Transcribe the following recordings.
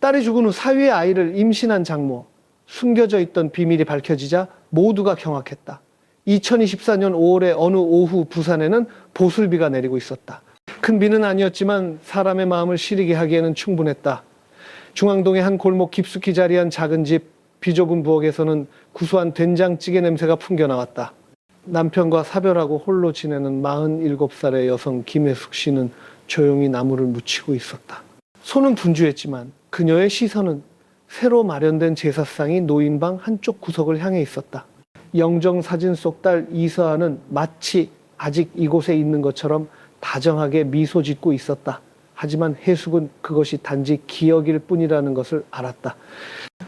딸이 죽은 후 사위의 아이를 임신한 장모, 숨겨져 있던 비밀이 밝혀지자 모두가 경악했다. 2024년 5월의 어느 오후 부산에는 보슬비가 내리고 있었다. 큰 비는 아니었지만 사람의 마음을 시리게 하기에는 충분했다. 중앙동의 한 골목 깊숙이 자리한 작은 집, 비좁은 부엌에서는 구수한 된장찌개 냄새가 풍겨나왔다. 남편과 사별하고 홀로 지내는 47살의 여성 김혜숙 씨는 조용히 나무를 묻히고 있었다. 손은 분주했지만 그녀의 시선은 새로 마련된 제사상이 놓인 방 한쪽 구석을 향해 있었다. 영정 사진 속 딸 이서아는 마치 아직 이곳에 있는 것처럼 다정하게 미소 짓고 있었다. 하지만 혜숙은 그것이 단지 기억일 뿐이라는 것을 알았다.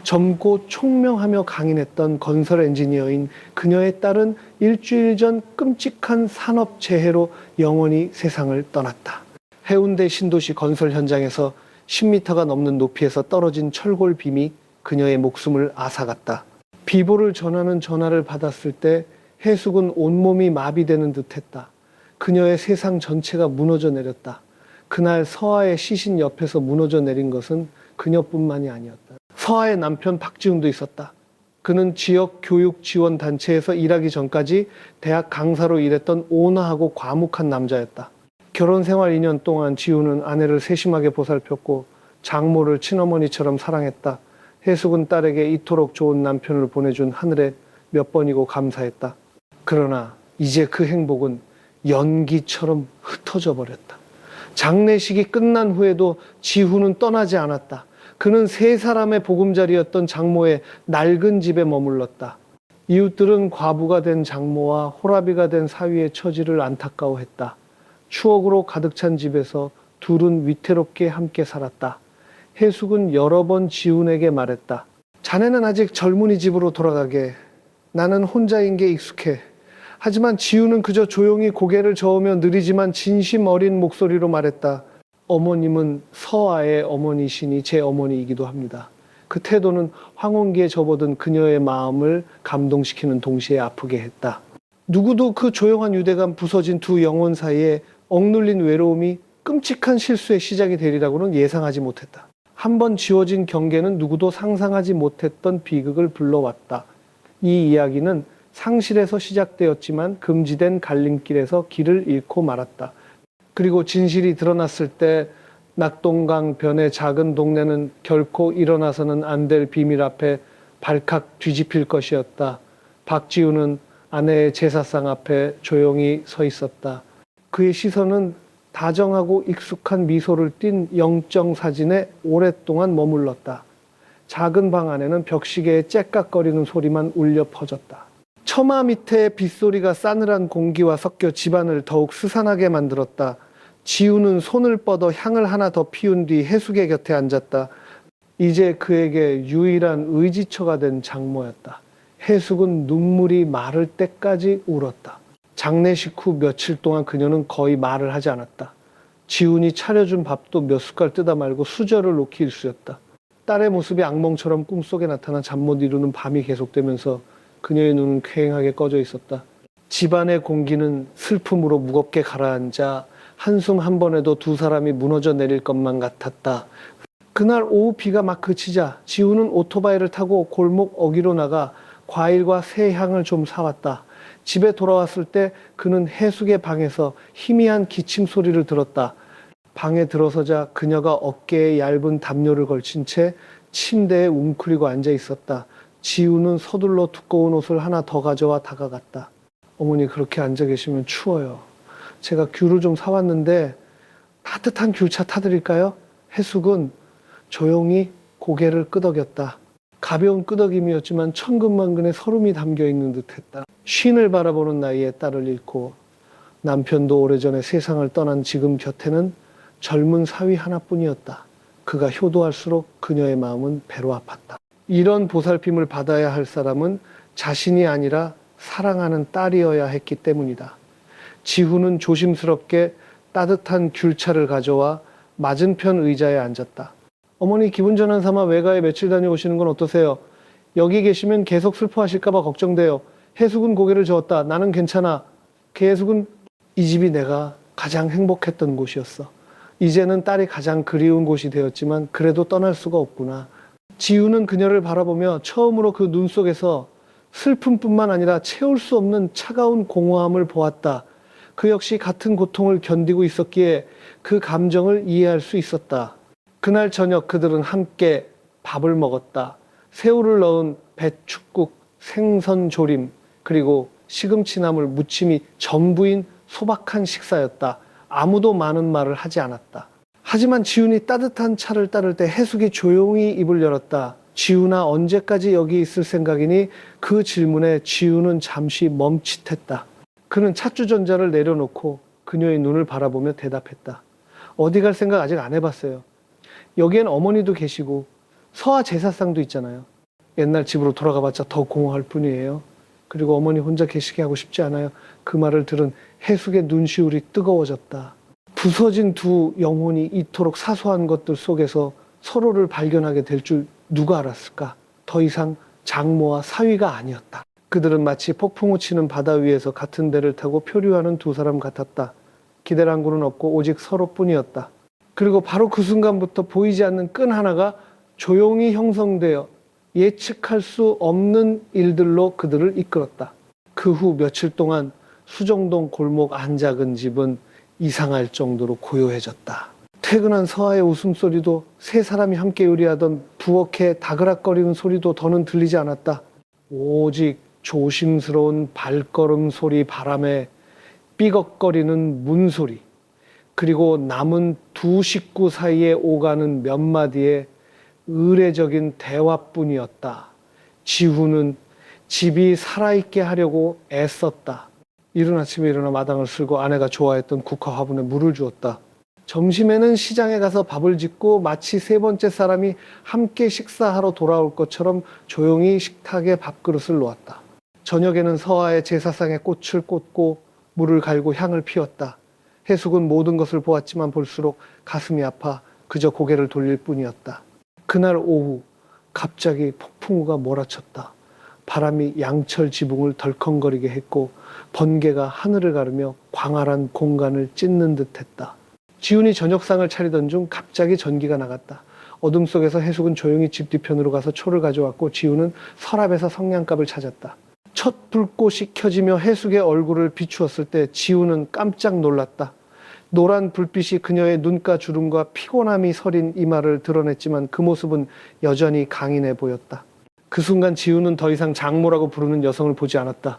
젊고 총명하며 강인했던 건설 엔지니어인 그녀의 딸은 일주일 전 끔찍한 산업재해로 영원히 세상을 떠났다. 해운대 신도시 건설 현장에서 10m가 넘는 높이에서 떨어진 철골 빔이 그녀의 목숨을 앗아갔다. 비보를 전하는 전화를 받았을 때 혜숙은 온몸이 마비되는 듯했다. 그녀의 세상 전체가 무너져 내렸다. 그날 서아의 시신 옆에서 무너져 내린 것은 그녀뿐만이 아니었다. 서아의 남편 박지훈도 있었다. 그는 지역 교육 지원 단체에서 일하기 전까지 대학 강사로 일했던 온화하고 과묵한 남자였다. 결혼 생활 2년 동안 지훈은 아내를 세심하게 보살폈고 장모를 친어머니처럼 사랑했다. 혜숙은 딸에게 이토록 좋은 남편을 보내준 하늘에 몇 번이고 감사했다. 그러나 이제 그 행복은 연기처럼 흩어져 버렸다. 장례식이 끝난 후에도 지훈은 떠나지 않았다. 그는 세 사람의 보금자리였던 장모의 낡은 집에 머물렀다. 이웃들은 과부가 된 장모와 호라비가 된 사위의 처지를 안타까워했다. 추억으로 가득 찬 집에서 둘은 위태롭게 함께 살았다. 혜숙은 여러 번 지훈에게 말했다. 자네는 아직 젊은이 집으로 돌아가게. 나는 혼자인 게 익숙해. 하지만 지훈은 그저 조용히 고개를 저으며 느리지만 진심 어린 목소리로 말했다. 어머님은 서아의 어머니시니 제 어머니이기도 합니다. 그 태도는 황혼기에 접어든 그녀의 마음을 감동시키는 동시에 아프게 했다. 누구도 그 조용한 유대감 부서진 두 영혼 사이에 억눌린 외로움이 끔찍한 실수의 시작이 되리라고는 예상하지 못했다. 한 번 지워진 경계는 누구도 상상하지 못했던 비극을 불러왔다. 이 이야기는 상실에서 시작되었지만 금지된 갈림길에서 길을 잃고 말았다. 그리고 진실이 드러났을 때 낙동강 변의 작은 동네는 결코 일어나서는 안 될 비밀 앞에 발칵 뒤집힐 것이었다. 박지훈은 아내의 제사상 앞에 조용히 서 있었다. 그의 시선은 다정하고 익숙한 미소를 띤 영정 사진에 오랫동안 머물렀다. 작은 방 안에는 벽시계의 째깍거리는 소리만 울려 퍼졌다. 처마 밑에 빗소리가 싸늘한 공기와 섞여 집안을 더욱 스산하게 만들었다. 지우는 손을 뻗어 향을 하나 더 피운 뒤 혜숙의 곁에 앉았다. 이제 그에게 유일한 의지처가 된 장모였다. 혜숙은 눈물이 마를 때까지 울었다. 장례식 후 며칠 동안 그녀는 거의 말을 하지 않았다. 지훈이 차려준 밥도 몇 숟갈 뜯어 말고 수저를 놓기 일쑤였다. 딸의 모습이 악몽처럼 꿈속에 나타나 잠 못 이루는 밤이 계속되면서 그녀의 눈은 퀭하게 꺼져 있었다. 집안의 공기는 슬픔으로 무겁게 가라앉아 한숨 한 번에도 두 사람이 무너져 내릴 것만 같았다. 그날 오후 비가 막 그치자 지훈은 오토바이를 타고 골목 어귀로 나가 과일과 새향을 좀 사왔다. 집에 돌아왔을 때 그는 혜숙의 방에서 희미한 기침 소리를 들었다. 방에 들어서자 그녀가 어깨에 얇은 담요를 걸친 채 침대에 웅크리고 앉아 있었다. 지우는 서둘러 두꺼운 옷을 하나 더 가져와 다가갔다. 어머니 그렇게 앉아 계시면 추워요. 제가 귤을 좀 사왔는데 따뜻한 귤차 타드릴까요? 혜숙은 조용히 고개를 끄덕였다. 가벼운 끄덕임이었지만 천근만근의 서름이 담겨있는 듯했다. 쉰을 바라보는 나이에 딸을 잃고 남편도 오래전에 세상을 떠난 지금 곁에는 젊은 사위 하나뿐이었다. 그가 효도할수록 그녀의 마음은 배로 아팠다. 이런 보살핌을 받아야 할 사람은 자신이 아니라 사랑하는 딸이어야 했기 때문이다. 지훈은 조심스럽게 따뜻한 귤차를 가져와 맞은편 의자에 앉았다. 어머니 기분 전환 삼아 외가에 며칠 다녀오시는 건 어떠세요? 여기 계시면 계속 슬퍼하실까봐 걱정돼요. 혜숙은 고개를 저었다. 나는 괜찮아. 그 혜숙은 이 집이 내가 가장 행복했던 곳이었어. 이제는 딸이 가장 그리운 곳이 되었지만 그래도 떠날 수가 없구나. 지우는 그녀를 바라보며 처음으로 그 눈 속에서 슬픔뿐만 아니라 채울 수 없는 차가운 공허함을 보았다. 그 역시 같은 고통을 견디고 있었기에 그 감정을 이해할 수 있었다. 그날 저녁 그들은 함께 밥을 먹었다. 새우를 넣은 배춧국, 생선조림, 그리고 시금치나물 무침이 전부인 소박한 식사였다. 아무도 많은 말을 하지 않았다. 하지만 지훈이 따뜻한 차를 따를 때 해숙이 조용히 입을 열었다. 지훈아, 언제까지 여기 있을 생각이니? 그 질문에 지훈은 잠시 멈칫했다. 그는 찻주전자를 내려놓고 그녀의 눈을 바라보며 대답했다. 어디 갈 생각 아직 안 해봤어요. 여기엔 어머니도 계시고 서하 제사상도 있잖아요. 옛날 집으로 돌아가봤자 더 공허할 뿐이에요. 그리고 어머니 혼자 계시게 하고 싶지 않아요. 그 말을 들은 해숙의 눈시울이 뜨거워졌다. 부서진 두 영혼이 이토록 사소한 것들 속에서 서로를 발견하게 될 줄 누가 알았을까? 더 이상 장모와 사위가 아니었다. 그들은 마치 폭풍우 치는 바다 위에서 같은 배를 타고 표류하는 두 사람 같았다. 기대랑구는 없고 오직 서로뿐이었다. 그리고 바로 그 순간부터 보이지 않는 끈 하나가 조용히 형성되어 예측할 수 없는 일들로 그들을 이끌었다. 그 후 며칠 동안 수정동 골목 안 작은 집은 이상할 정도로 고요해졌다. 퇴근한 서하의 웃음소리도 세 사람이 함께 요리하던 부엌의 다그락거리는 소리도 더는 들리지 않았다. 오직 조심스러운 발걸음 소리 바람에 삐걱거리는 문소리, 그리고 남은 두 식구 사이에 오가는 몇 마디의 의례적인 대화뿐이었다. 지훈은 집이 살아있게 하려고 애썼다. 이른 아침에 일어나 마당을 쓸고 아내가 좋아했던 국화 화분에 물을 주었다. 점심에는 시장에 가서 밥을 짓고 마치 세 번째 사람이 함께 식사하러 돌아올 것처럼 조용히 식탁에 밥그릇을 놓았다. 저녁에는 서하의 제사상에 꽃을 꽂고 물을 갈고 향을 피웠다. 해숙은 모든 것을 보았지만 볼수록 가슴이 아파 그저 고개를 돌릴 뿐이었다. 그날 오후 갑자기 폭풍우가 몰아쳤다. 바람이 양철 지붕을 덜컹거리게 했고 번개가 하늘을 가르며 광활한 공간을 찢는 듯했다. 지훈이 저녁상을 차리던 중 갑자기 전기가 나갔다. 어둠 속에서 해숙은 조용히 집 뒤편으로 가서 초를 가져왔고 지훈은 서랍에서 성냥갑을 찾았다. 첫 불꽃이 켜지며 해숙의 얼굴을 비추었을 때 지훈은 깜짝 놀랐다. 노란 불빛이 그녀의 눈가 주름과 피곤함이 서린 이마를 드러냈지만 그 모습은 여전히 강인해 보였다. 그 순간 지훈은 더 이상 장모라고 부르는 여성을 보지 않았다.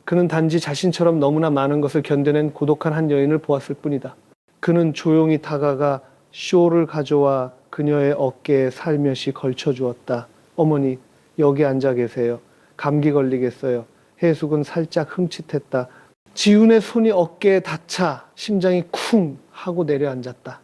그는 단지 자신처럼 너무나 많은 것을 견뎌낸 고독한 한 여인을 보았을 뿐이다. 그는 조용히 다가가 쇼를 가져와 그녀의 어깨에 살며시 걸쳐주었다. 어머니, 여기 앉아 계세요. 감기 걸리겠어요. 해숙은 살짝 흠칫했다. 지훈의 손이 어깨에 닿자 심장이 쿵 하고 내려앉았다.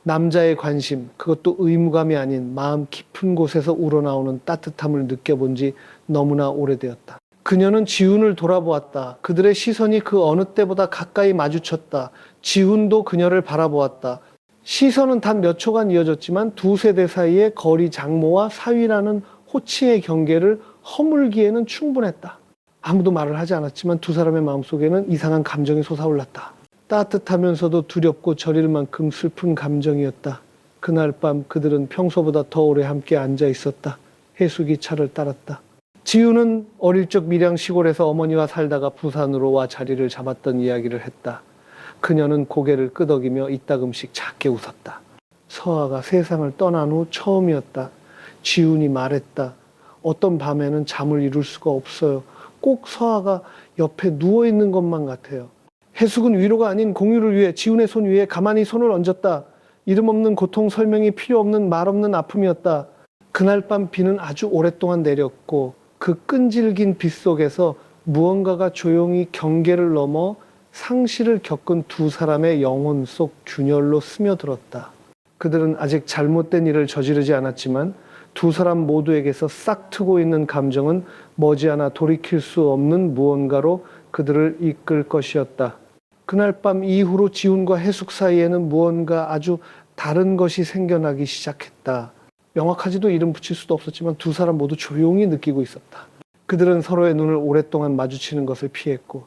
남자의 관심, 그것도 의무감이 아닌 마음 깊은 곳에서 우러나오는 따뜻함을 느껴본 지 너무나 오래되었다. 그녀는 지훈을 돌아보았다. 그들의 시선이 그 어느 때보다 가까이 마주쳤다. 지훈도 그녀를 바라보았다. 시선은 단 몇 초간 이어졌지만 두 세대 사이의 거리 장모와 사위라는 호칭의 경계를 허물기에는 충분했다. 아무도 말을 하지 않았지만 두 사람의 마음속에는 이상한 감정이 솟아올랐다. 따뜻하면서도 두렵고 저릴 만큼 슬픈 감정이었다. 그날 밤 그들은 평소보다 더 오래 함께 앉아 있었다. 해숙이 차를 따랐다. 지훈은 어릴 적 밀양 시골에서 어머니와 살다가 부산으로 와 자리를 잡았던 이야기를 했다. 그녀는 고개를 끄덕이며 이따금씩 작게 웃었다. 서하가 세상을 떠난 후 처음이었다. 지훈이 말했다. 어떤 밤에는 잠을 이룰 수가 없어요. 꼭 서하가 옆에 누워있는 것만 같아요. 해숙은 위로가 아닌 공유를 위해 지훈의 손 위에 가만히 손을 얹었다. 이름 없는 고통, 설명이 필요 없는 말 없는 아픔이었다. 그날 밤 비는 아주 오랫동안 내렸고 그 끈질긴 빛 속에서 무언가가 조용히 경계를 넘어 상실을 겪은 두 사람의 영혼 속 균열로 스며들었다. 그들은 아직 잘못된 일을 저지르지 않았지만 두 사람 모두에게서 싹트고 있는 감정은 머지않아 돌이킬 수 없는 무언가로 그들을 이끌 것이었다. 그날 밤 이후로 지훈과 해숙 사이에는 무언가 아주 다른 것이 생겨나기 시작했다. 명확하지도 이름 붙일 수도 없었지만 두 사람 모두 조용히 느끼고 있었다. 그들은 서로의 눈을 오랫동안 마주치는 것을 피했고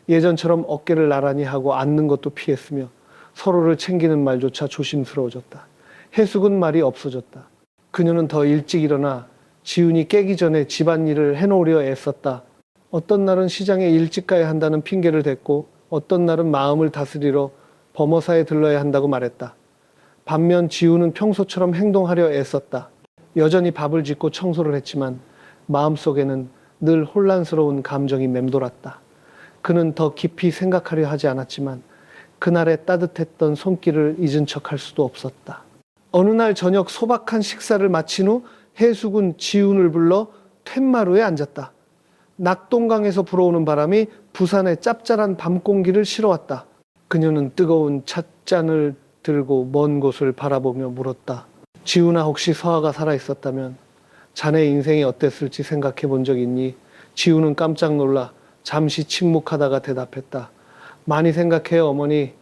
예전처럼 어깨를 나란히 하고 앉는 것도 피했으며 서로를 챙기는 말조차 조심스러워졌다. 해숙은 말이 없어졌다. 그녀는 더 일찍 일어나 지훈이 깨기 전에 집안일을 해놓으려 애썼다. 어떤 날은 시장에 일찍 가야 한다는 핑계를 댔고 어떤 날은 마음을 다스리러 범어사에 들러야 한다고 말했다. 반면 지훈은 평소처럼 행동하려 애썼다. 여전히 밥을 짓고 청소를 했지만 마음속에는 늘 혼란스러운 감정이 맴돌았다. 그는 더 깊이 생각하려 하지 않았지만 그날의 따뜻했던 손길을 잊은 척할 수도 없었다. 어느 날 저녁 소박한 식사를 마친 후 해숙은 지훈을 불러 툇마루에 앉았다. 낙동강에서 불어오는 바람이 부산의 짭짤한 밤 공기를 실어왔다. 그녀는 뜨거운 찻잔을 들고 먼 곳을 바라보며 물었다. 지훈아, 혹시 서아가 살아있었다면 자네 인생이 어땠을지 생각해 본 적 있니? 지훈은 깜짝 놀라 잠시 침묵하다가 대답했다. 많이 생각해요, 어머니.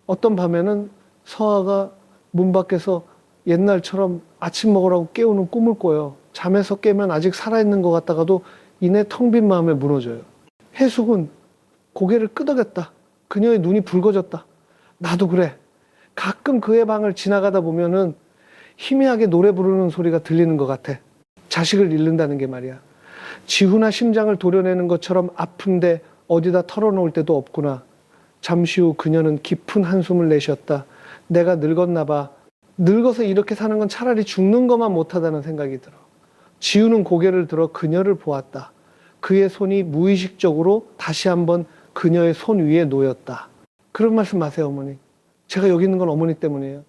어떤 밤에는 서아가 문 밖에서 옛날처럼 아침 먹으라고 깨우는 꿈을 꿔요. 잠에서 깨면 아직 살아있는 것 같다가도 이내 텅 빈 마음에 무너져요. 해숙은 고개를 끄덕였다. 그녀의 눈이 붉어졌다. 나도 그래. 가끔 그의 방을 지나가다 보면은 희미하게 노래 부르는 소리가 들리는 것 같아. 자식을 잃는다는 게 말이야. 지훈아, 심장을 도려내는 것처럼 아픈데 어디다 털어놓을 데도 없구나. 잠시 후 그녀는 깊은 한숨을 내쉬었다. 내가 늙었나 봐. 늙어서 이렇게 사는 건 차라리 죽는 것만 못하다는 생각이 들어. 지훈은 고개를 들어 그녀를 보았다. 그의 손이 무의식적으로 다시 한번 그녀의 손 위에 놓였다. 그런 말씀 마세요, 어머니. 제가 여기 있는 건 어머니 때문이에요.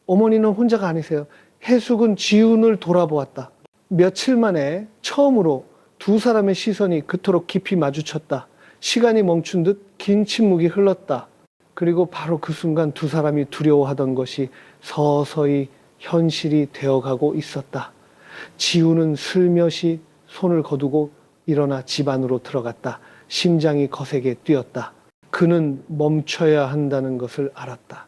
어머니는 혼자가 아니세요. 해숙은 지훈을 돌아보았다. 며칠 만에 처음으로 두 사람의 시선이 그토록 깊이 마주쳤다. 시간이 멈춘 듯 긴 침묵이 흘렀다. 그리고 바로 그 순간 두 사람이 두려워하던 것이 서서히 현실이 되어가고 있었다. 지훈은 슬며시 손을 거두고 일어나 집 안으로 들어갔다. 심장이 거세게 뛰었다. 그는 멈춰야 한다는 것을 알았다.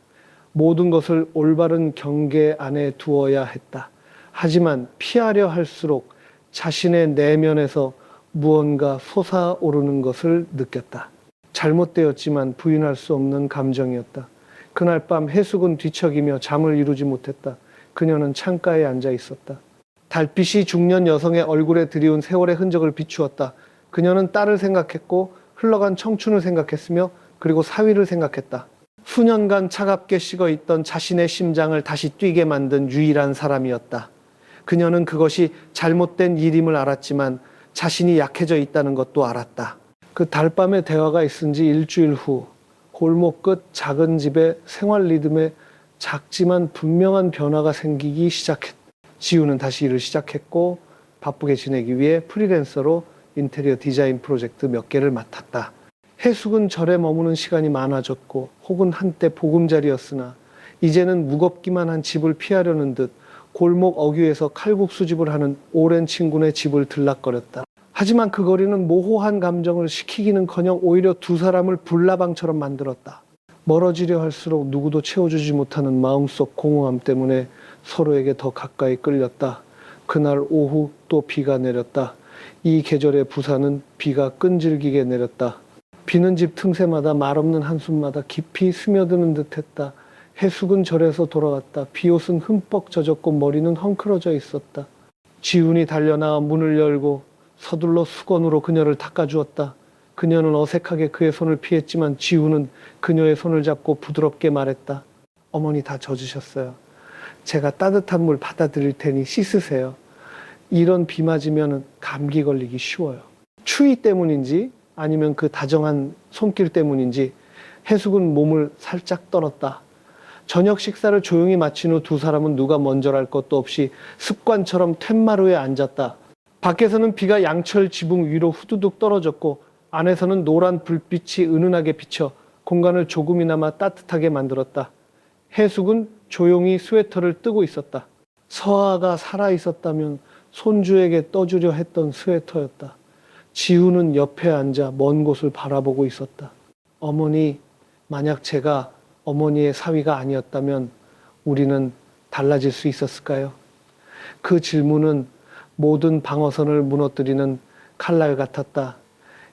모든 것을 올바른 경계 안에 두어야 했다. 하지만 피하려 할수록 자신의 내면에서 무언가 솟아오르는 것을 느꼈다. 잘못되었지만 부인할 수 없는 감정이었다. 그날 밤 해숙은 뒤척이며 잠을 이루지 못했다. 그녀는 창가에 앉아 있었다. 달빛이 중년 여성의 얼굴에 드리운 세월의 흔적을 비추었다. 그녀는 딸을 생각했고 흘러간 청춘을 생각했으며 그리고 사위를 생각했다. 수년간 차갑게 식어있던 자신의 심장을 다시 뛰게 만든 유일한 사람이었다. 그녀는 그것이 잘못된 일임을 알았지만 자신이 약해져 있다는 것도 알았다. 그 달밤의 대화가 있은 지 일주일 후 골목 끝 작은 집의 생활 리듬에 작지만 분명한 변화가 생기기 시작했다. 지훈은 다시 일을 시작했고 바쁘게 지내기 위해 프리랜서로 인테리어 디자인 프로젝트 몇 개를 맡았다. 해숙은 절에 머무는 시간이 많아졌고 혹은 한때 보금자리였으나 이제는 무겁기만 한 집을 피하려는 듯 골목 어귀에서 칼국수집을 하는 오랜 친구네 집을 들락거렸다. 하지만 그 거리는 모호한 감정을 식히기는커녕 오히려 두 사람을 불나방처럼 만들었다. 멀어지려 할수록 누구도 채워주지 못하는 마음속 공허함 때문에 서로에게 더 가까이 끌렸다. 그날 오후 또 비가 내렸다. 이 계절의 부산은 비가 끈질기게 내렸다. 비는 집 틈새마다 말없는 한숨마다 깊이 스며드는 듯했다. 해숙은 절에서 돌아왔다. 비옷은 흠뻑 젖었고 머리는 헝클어져 있었다. 지훈이 달려나와 문을 열고 서둘러 수건으로 그녀를 닦아주었다. 그녀는 어색하게 그의 손을 피했지만 지훈은 그녀의 손을 잡고 부드럽게 말했다. 어머니 다 젖으셨어요. 제가 따뜻한 물 받아드릴 테니 씻으세요. 이런 비 맞으면 감기 걸리기 쉬워요. 추위 때문인지 아니면 그 다정한 손길 때문인지 해숙은 몸을 살짝 떨었다. 저녁 식사를 조용히 마친 후 두 사람은 누가 먼저랄 것도 없이 습관처럼 툇마루에 앉았다. 밖에서는 비가 양철 지붕 위로 후두둑 떨어졌고 안에서는 노란 불빛이 은은하게 비쳐 공간을 조금이나마 따뜻하게 만들었다. 해숙은 조용히 스웨터를 뜨고 있었다. 서아가 살아있었다면 손주에게 떠주려 했던 스웨터였다. 지훈은 옆에 앉아 먼 곳을 바라보고 있었다. 어머니, 만약 제가 어머니의 사위가 아니었다면 우리는 달라질 수 있었을까요? 그 질문은 모든 방어선을 무너뜨리는 칼날 같았다.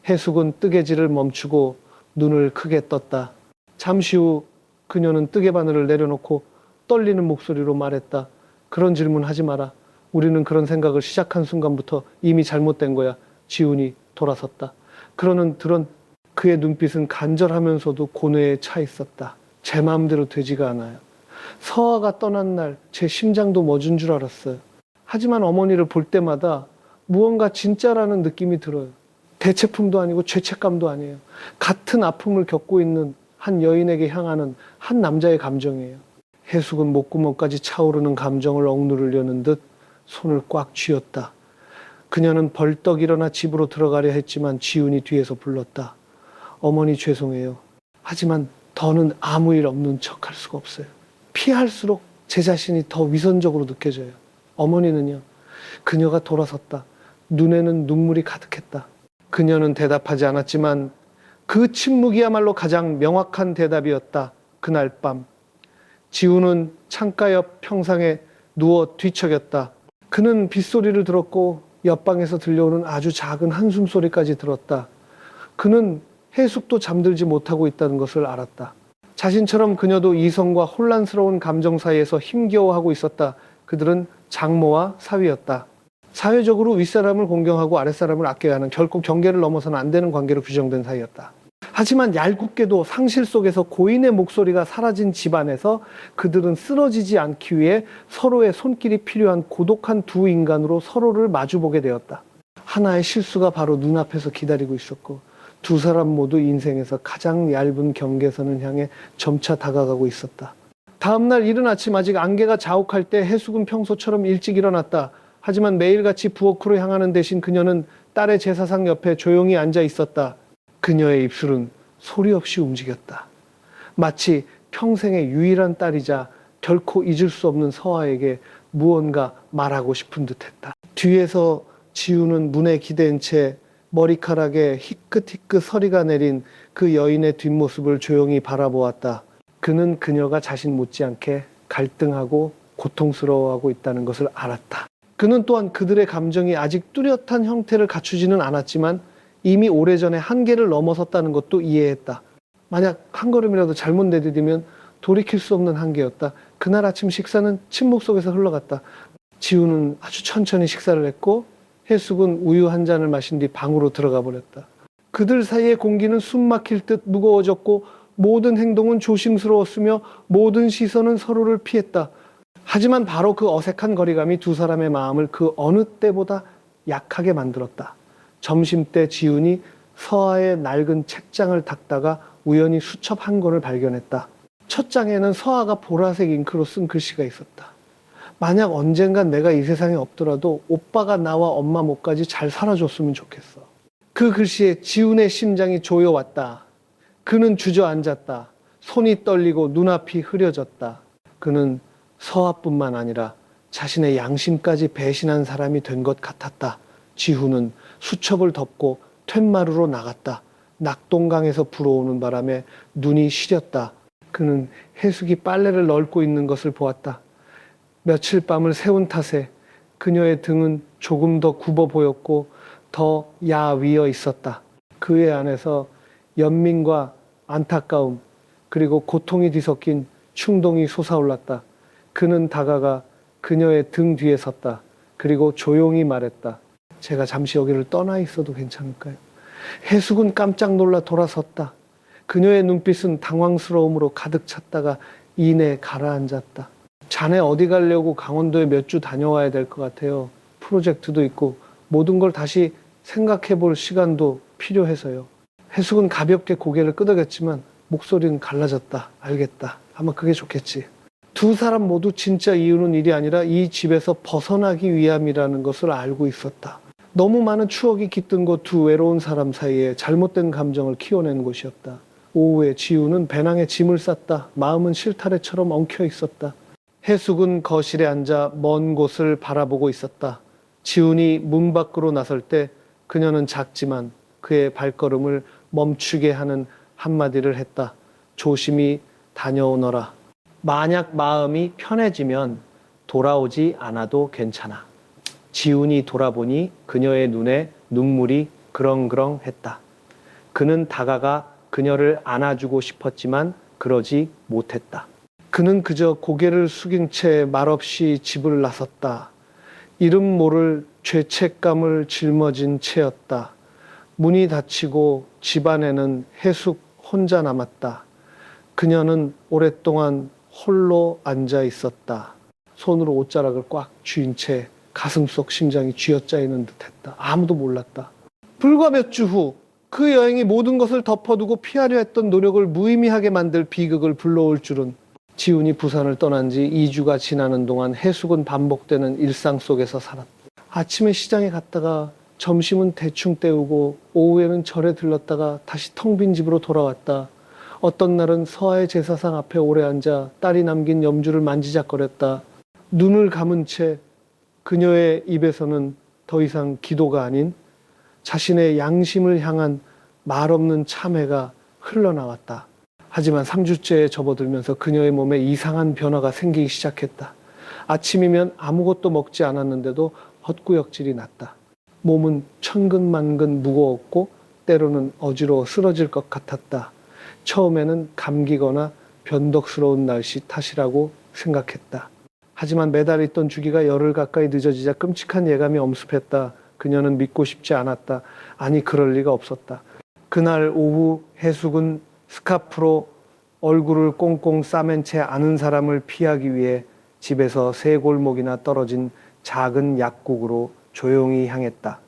해숙은 뜨개질을 멈추고 눈을 크게 떴다. 잠시 후 그녀는 뜨개 바늘을 내려놓고 떨리는 목소리로 말했다. 그런 질문 하지 마라. 우리는 그런 생각을 시작한 순간부터 이미 잘못된 거야. 지훈이 돌아섰다. 그러는 들은 그의 눈빛은 간절하면서도 고뇌에 차 있었다. 제 마음대로 되지가 않아요. 서아가 떠난 날 제 심장도 멎은 줄 알았어요. 하지만 어머니를 볼 때마다 무언가 진짜라는 느낌이 들어요. 대체품도 아니고 죄책감도 아니에요. 같은 아픔을 겪고 있는 한 여인에게 향하는 한 남자의 감정이에요. 해숙은 목구멍까지 차오르는 감정을 억누르려는 듯 손을 꽉 쥐었다. 그녀는 벌떡 일어나 집으로 들어가려 했지만 지훈이 뒤에서 불렀다. 어머니 죄송해요. 하지만 더는 아무 일 없는 척 할 수가 없어요. 피할수록 제 자신이 더 위선적으로 느껴져요. 어머니는요. 그녀가 돌아섰다. 눈에는 눈물이 가득했다. 그녀는 대답하지 않았지만 그 침묵이야말로 가장 명확한 대답이었다. 그날 밤 지훈은 창가 옆 평상에 누워 뒤척였다. 그는 빗소리를 들었고 옆방에서 들려오는 아주 작은 한숨 소리까지 들었다. 그는 해숙도 잠들지 못하고 있다는 것을 알았다. 자신처럼 그녀도 이성과 혼란스러운 감정 사이에서 힘겨워하고 있었다. 그들은 장모와 사위였다. 사회적으로 윗사람을 공경하고 아랫사람을 아껴야 하는 결코 경계를 넘어서는 안 되는 관계로 규정된 사이였다. 하지만 얄궂게도 상실 속에서 고인의 목소리가 사라진 집안에서 그들은 쓰러지지 않기 위해 서로의 손길이 필요한 고독한 두 인간으로 서로를 마주보게 되었다. 하나의 실수가 바로 눈앞에서 기다리고 있었고 두 사람 모두 인생에서 가장 얇은 경계선을 향해 점차 다가가고 있었다. 다음날 이른 아침 아직 안개가 자욱할 때 해숙은 평소처럼 일찍 일어났다. 하지만 매일같이 부엌으로 향하는 대신 그녀는 딸의 제사상 옆에 조용히 앉아 있었다. 그녀의 입술은 소리 없이 움직였다. 마치 평생의 유일한 딸이자 결코 잊을 수 없는 서아에게 무언가 말하고 싶은 듯했다. 뒤에서 지우는 문에 기댄 채 머리카락에 희끗희끗 서리가 내린 그 여인의 뒷모습을 조용히 바라보았다. 그는 그녀가 자신 못지않게 갈등하고 고통스러워하고 있다는 것을 알았다. 그는 또한 그들의 감정이 아직 뚜렷한 형태를 갖추지는 않았지만 이미 오래전에 한계를 넘어섰다는 것도 이해했다. 만약 한 걸음이라도 잘못 내디디면 돌이킬 수 없는 한계였다. 그날 아침 식사는 침묵 속에서 흘러갔다. 지우는 아주 천천히 식사를 했고 해숙은 우유 한 잔을 마신 뒤 방으로 들어가 버렸다. 그들 사이의 공기는 숨 막힐 듯 무거워졌고 모든 행동은 조심스러웠으며 모든 시선은 서로를 피했다. 하지만 바로 그 어색한 거리감이 두 사람의 마음을 그 어느 때보다 약하게 만들었다. 점심때 지훈이 서아의 낡은 책장을 닦다가 우연히 수첩 한 권을 발견했다. 첫 장에는 서아가 보라색 잉크로 쓴 글씨가 있었다. 만약 언젠간 내가 이 세상에 없더라도 오빠가 나와 엄마 목까지 잘 살아줬으면 좋겠어. 그 글씨에 지훈의 심장이 조여왔다. 그는 주저앉았다. 손이 떨리고 눈앞이 흐려졌다. 그는 서아뿐만 아니라 자신의 양심까지 배신한 사람이 된 것 같았다. 지훈은 수첩을 덮고 툇마루로 나갔다. 낙동강에서 불어오는 바람에 눈이 시렸다. 그는 해숙이 빨래를 널고 있는 것을 보았다. 며칠 밤을 새운 탓에 그녀의 등은 조금 더 굽어 보였고 더 야위어 있었다. 그의 안에서 연민과 안타까움 그리고 고통이 뒤섞인 충동이 솟아올랐다. 그는 다가가 그녀의 등 뒤에 섰다. 그리고 조용히 말했다. 제가 잠시 여기를 떠나 있어도 괜찮을까요? 해숙은 깜짝 놀라 돌아섰다. 그녀의 눈빛은 당황스러움으로 가득 찼다가 이내 가라앉았다. 자네 어디 가려고 강원도에 몇 주 다녀와야 될 것 같아요. 프로젝트도 있고 모든 걸 다시 생각해 볼 시간도 필요해서요. 해숙은 가볍게 고개를 끄덕였지만 목소리는 갈라졌다. 알겠다. 아마 그게 좋겠지. 두 사람 모두 진짜 이유는 일이 아니라 이 집에서 벗어나기 위함이라는 것을 알고 있었다. 너무 많은 추억이 깃든 곳 두 외로운 사람 사이에 잘못된 감정을 키워낸 곳이었다. 오후에 지우는 배낭에 짐을 쌌다. 마음은 실타래처럼 엉켜 있었다. 해숙은 거실에 앉아 먼 곳을 바라보고 있었다. 지훈이 문 밖으로 나설 때 그녀는 작지만 그의 발걸음을 멈추게 하는 한마디를 했다. 조심히 다녀오너라. 만약 마음이 편해지면 돌아오지 않아도 괜찮아. 지훈이 돌아보니 그녀의 눈에 눈물이 그렁그렁했다. 그는 다가가 그녀를 안아주고 싶었지만 그러지 못했다. 그는 그저 고개를 숙인 채 말없이 집을 나섰다. 이름 모를 죄책감을 짊어진 채였다. 문이 닫히고 집안에는 해숙 혼자 남았다. 그녀는 오랫동안 홀로 앉아 있었다. 손으로 옷자락을 꽉 쥐인 채 가슴속 심장이 쥐어짜이는 듯했다. 아무도 몰랐다. 불과 몇 주 후 그 여행이 모든 것을 덮어두고 피하려 했던 노력을 무의미하게 만들 비극을 불러올 줄은. 지훈이 부산을 떠난 지 2주가 지나는 동안 해숙은 반복되는 일상 속에서 살았다. 아침에 시장에 갔다가 점심은 대충 때우고 오후에는 절에 들렀다가 다시 텅 빈 집으로 돌아왔다. 어떤 날은 서하의 제사상 앞에 오래 앉아 딸이 남긴 염주를 만지작거렸다. 눈을 감은 채 그녀의 입에서는 더 이상 기도가 아닌 자신의 양심을 향한 말없는 참회가 흘러나왔다. 하지만 3주째에 접어들면서 그녀의 몸에 이상한 변화가 생기기 시작했다. 아침이면 아무것도 먹지 않았는데도 헛구역질이 났다. 몸은 천근만근 무거웠고 때로는 어지러워 쓰러질 것 같았다. 처음에는 감기거나 변덕스러운 날씨 탓이라고 생각했다. 하지만 매달 있던 주기가 열흘 가까이 늦어지자 끔찍한 예감이 엄습했다. 그녀는 믿고 싶지 않았다. 아니, 그럴 리가 없었다. 그날 오후 해숙은 스카프로 얼굴을 꽁꽁 싸맨 채 아는 사람을 피하기 위해 집에서 세 골목이나 떨어진 작은 약국으로 조용히 향했다.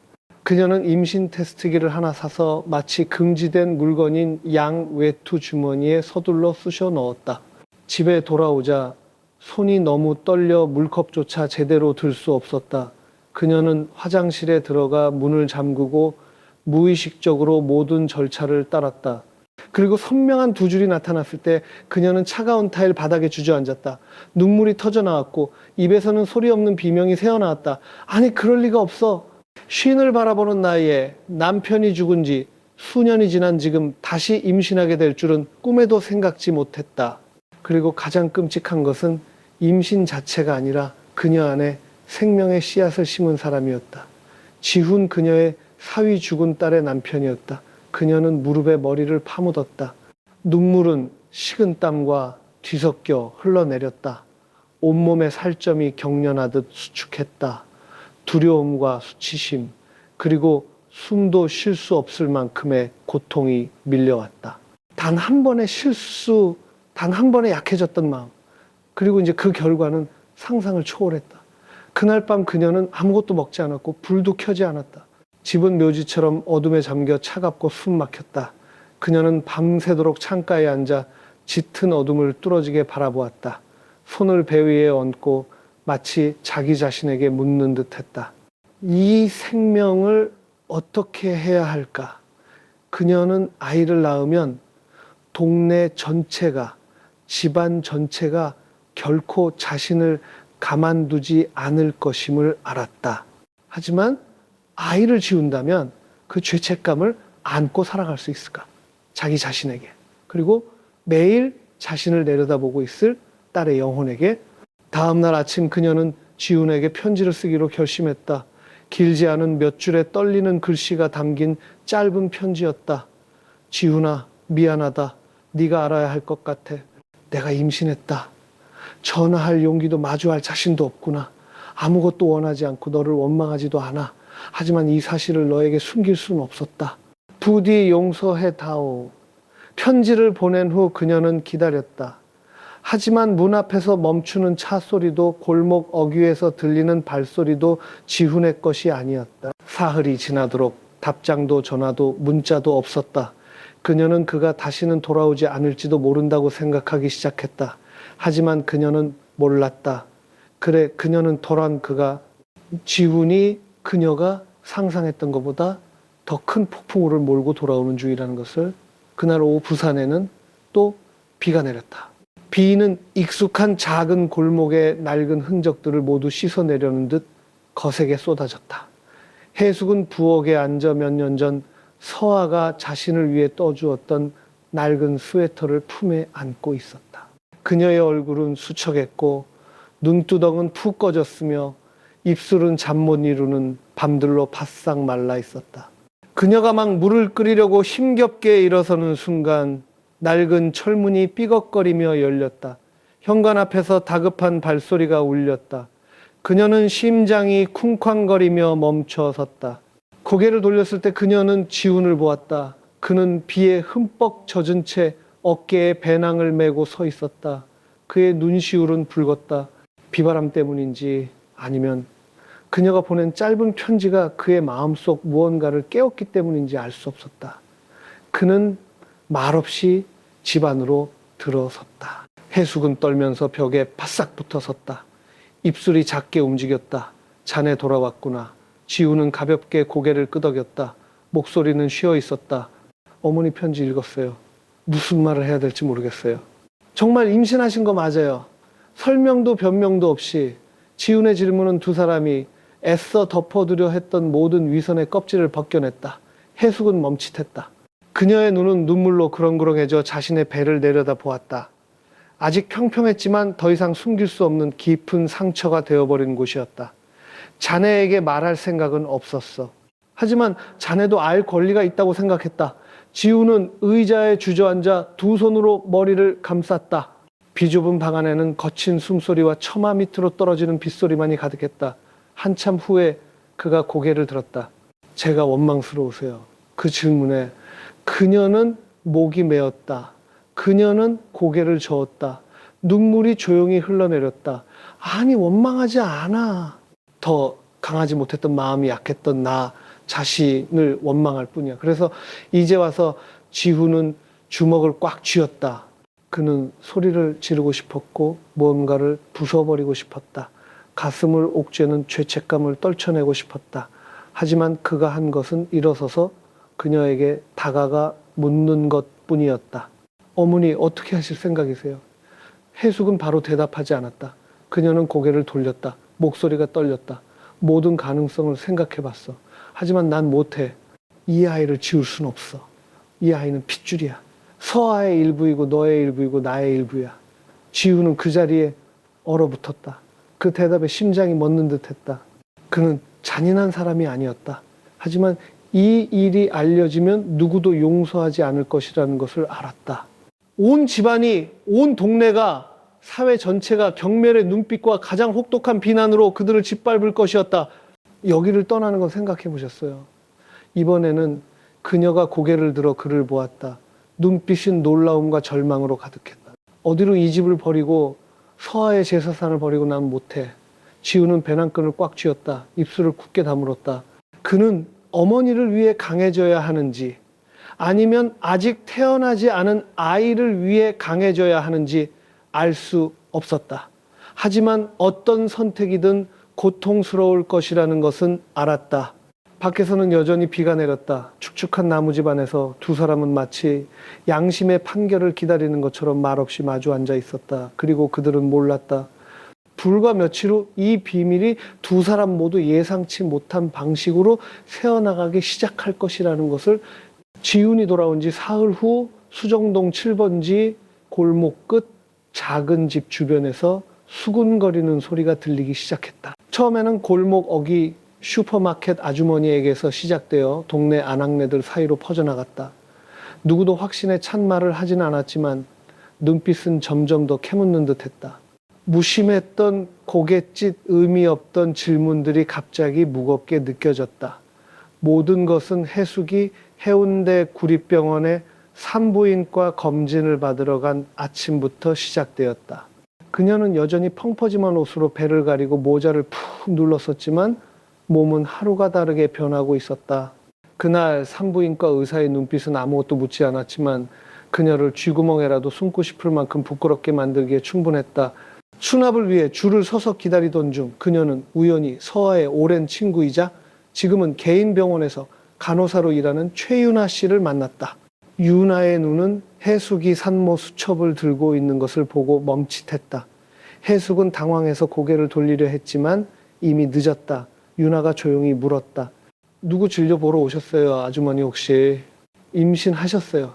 그녀는 임신 테스트기를 하나 사서 마치 금지된 물건인 양 외투 주머니에 서둘러 쑤셔 넣었다. 집에 돌아오자 손이 너무 떨려 물컵조차 제대로 들 수 없었다. 그녀는 화장실에 들어가 문을 잠그고 무의식적으로 모든 절차를 따랐다. 그리고 선명한 두 줄이 나타났을 때 그녀는 차가운 타일 바닥에 주저앉았다. 눈물이 터져 나왔고 입에서는 소리 없는 비명이 새어나왔다. 아니, 그럴 리가 없어. 쉰을 바라보는 나이에 남편이 죽은 지 수년이 지난 지금 다시 임신하게 될 줄은 꿈에도 생각지 못했다. 그리고 가장 끔찍한 것은 임신 자체가 아니라 그녀 안에 생명의 씨앗을 심은 사람이었다. 지훈, 그녀의 사위 죽은 딸의 남편이었다. 그녀는 무릎에 머리를 파묻었다. 눈물은 식은 땀과 뒤섞여 흘러내렸다. 온몸의 살점이 경련하듯 수축했다. 두려움과 수치심, 그리고 숨도 쉴 수 없을 만큼의 고통이 밀려왔다. 단 한 번의 실수, 단 한 번에 약해졌던 마음, 그리고 이제 그 결과는 상상을 초월했다. 그날 밤 그녀는 아무것도 먹지 않았고 불도 켜지 않았다. 집은 묘지처럼 어둠에 잠겨 차갑고 숨 막혔다. 그녀는 밤새도록 창가에 앉아 짙은 어둠을 뚫어지게 바라보았다. 손을 배 위에 얹고 마치 자기 자신에게 묻는 듯 했다. 이 생명을 어떻게 해야 할까? 그녀는 아이를 낳으면 동네 전체가, 집안 전체가 결코 자신을 가만두지 않을 것임을 알았다. 하지만 아이를 지운다면 그 죄책감을 안고 살아갈 수 있을까? 자기 자신에게. 그리고 매일 자신을 내려다보고 있을 딸의 영혼에게. 다음날 아침 그녀는 지훈에게 편지를 쓰기로 결심했다. 길지 않은 몇 줄의 떨리는 글씨가 담긴 짧은 편지였다. 지훈아, 미안하다. 네가 알아야 할 것 같아. 내가 임신했다. 전화할 용기도 마주할 자신도 없구나. 아무것도 원하지 않고 너를 원망하지도 않아. 하지만 이 사실을 너에게 숨길 수는 없었다. 부디 용서해다오. 편지를 보낸 후 그녀는 기다렸다. 하지만 문 앞에서 멈추는 차 소리도 골목 어귀에서 들리는 발소리도 지훈의 것이 아니었다. 사흘이 지나도록 답장도 전화도 문자도 없었다. 그녀는 그가 다시는 돌아오지 않을지도 모른다고 생각하기 시작했다. 하지만 그녀는 몰랐다. 그래, 그녀는 돌아온 그가 지훈이 그녀가 상상했던 것보다 더 큰 폭풍우를 몰고 돌아오는 중이라는 것을. 그날 오후 부산에는 또 비가 내렸다. 비는 익숙한 작은 골목의 낡은 흔적들을 모두 씻어내려는 듯 거세게 쏟아졌다. 해숙은 부엌에 앉아 몇 년 전 서아가 자신을 위해 떠주었던 낡은 스웨터를 품에 안고 있었다. 그녀의 얼굴은 수척했고 눈두덩은 푹 꺼졌으며 입술은 잠 못 이루는 밤들로 바싹 말라 있었다. 그녀가 막 물을 끓이려고 힘겹게 일어서는 순간 낡은 철문이 삐걱거리며 열렸다. 현관 앞에서 다급한 발소리가 울렸다. 그녀는 심장이 쿵쾅거리며 멈춰 섰다. 고개를 돌렸을 때 그녀는 지훈을 보았다. 그는 비에 흠뻑 젖은 채 어깨에 배낭을 메고 서 있었다. 그의 눈시울은 붉었다. 비바람 때문인지 아니면 그녀가 보낸 짧은 편지가 그의 마음속 무언가를 깨웠기 때문인지 알 수 없었다. 그는 말없이 집 안으로 들어섰다. 해숙은 떨면서 벽에 바싹 붙어 섰다. 입술이 작게 움직였다. 자네 돌아왔구나. 지우는 가볍게 고개를 끄덕였다. 목소리는 쉬어 있었다. 어머니 편지 읽었어요. 무슨 말을 해야 될지 모르겠어요. 정말 임신하신 거 맞아요. 설명도 변명도 없이 지훈의 질문은 두 사람이 애써 덮어두려 했던 모든 위선의 껍질을 벗겨냈다. 해숙은 멈칫했다. 그녀의 눈은 눈물로 그렁그렁해져 자신의 배를 내려다 보았다. 아직 평평했지만 더 이상 숨길 수 없는 깊은 상처가 되어버린 곳이었다. 자네에게 말할 생각은 없었어. 하지만 자네도 알 권리가 있다고 생각했다. 지우는 의자에 주저앉아 두 손으로 머리를 감쌌다. 비좁은 방 안에는 거친 숨소리와 처마 밑으로 떨어지는 빗소리만이 가득했다. 한참 후에 그가 고개를 들었다. 제가 원망스러우세요. 그 질문에 그녀는 목이 메었다. 그녀는 고개를 저었다. 눈물이 조용히 흘러내렸다. 아니, 원망하지 않아. 더 강하지 못했던 마음이 약했던 나 자신을 원망할 뿐이야. 그래서 이제 와서 지훈은 주먹을 꽉 쥐었다. 그는 소리를 지르고 싶었고 무언가를 부숴버리고 싶었다. 가슴을 옥죄는 죄책감을 떨쳐내고 싶었다. 하지만 그가 한 것은 일어서서 그녀에게 다가가 묻는 것뿐이었다. 어머니, 어떻게 하실 생각이세요? 해숙은 바로 대답하지 않았다. 그녀는 고개를 돌렸다. 목소리가 떨렸다. 모든 가능성을 생각해봤어. 하지만 난 못해. 이 아이를 지울 순 없어. 이 아이는 핏줄이야. 서아의 일부이고 너의 일부이고 나의 일부야. 지우는 그 자리에 얼어붙었다. 그 대답에 심장이 멎는 듯했다. 그는 잔인한 사람이 아니었다. 하지만 이 일이 알려지면 누구도 용서하지 않을 것이라는 것을 알았다. 온 집안이, 온 동네가, 사회 전체가 경멸의 눈빛과 가장 혹독한 비난으로 그들을 짓밟을 것이었다. 여기를 떠나는 건 생각해 보셨어요? 이번에는 그녀가 고개를 들어 그를 보았다. 눈빛은 놀라움과 절망으로 가득했다. 어디로 이 집을 버리고 서아의 제사상을 버리고 난 못해. 지우는 배낭끈을 꽉 쥐었다. 입술을 굳게 다물었다. 그는 어머니를 위해 강해져야 하는지 아니면 아직 태어나지 않은 아이를 위해 강해져야 하는지 알 수 없었다. 하지만 어떤 선택이든 고통스러울 것이라는 것은 알았다. 밖에서는 여전히 비가 내렸다. 축축한 나무집 안에서 두 사람은 마치 양심의 판결을 기다리는 것처럼 말없이 마주 앉아 있었다. 그리고 그들은 몰랐다. 불과 며칠 후 이 비밀이 두 사람 모두 예상치 못한 방식으로 새어나가기 시작할 것이라는 것을. 지훈이 돌아온 지 사흘 후 수정동 7번지 골목 끝 작은 집 주변에서 수군거리는 소리가 들리기 시작했다. 처음에는 골목 어귀 슈퍼마켓 아주머니에게서 시작되어 동네 아낙네들 사이로 퍼져나갔다. 누구도 확신에 찬 말을 하진 않았지만 눈빛은 점점 더 캐묻는 듯했다. 무심했던 고갯짓 의미 없던 질문들이 갑자기 무겁게 느껴졌다. 모든 것은 해숙이 해운대 구립병원에 산부인과 검진을 받으러 간 아침부터 시작되었다. 그녀는 여전히 펑퍼짐한 옷으로 배를 가리고 모자를 푹 눌렀었지만 몸은 하루가 다르게 변하고 있었다. 그날 산부인과 의사의 눈빛은 아무것도 묻지 않았지만 그녀를 쥐구멍에라도 숨고 싶을 만큼 부끄럽게 만들기에 충분했다. 수납을 위해 줄을 서서 기다리던 중 그녀는 우연히 서아의 오랜 친구이자 지금은 개인 병원에서 간호사로 일하는 최윤아 씨를 만났다. 윤아의 눈은 해숙이 산모 수첩을 들고 있는 것을 보고 멈칫했다. 해숙은 당황해서 고개를 돌리려 했지만 이미 늦었다. 윤아가 조용히 물었다. 누구 진료보러 오셨어요, 아주머니 혹시? 임신하셨어요.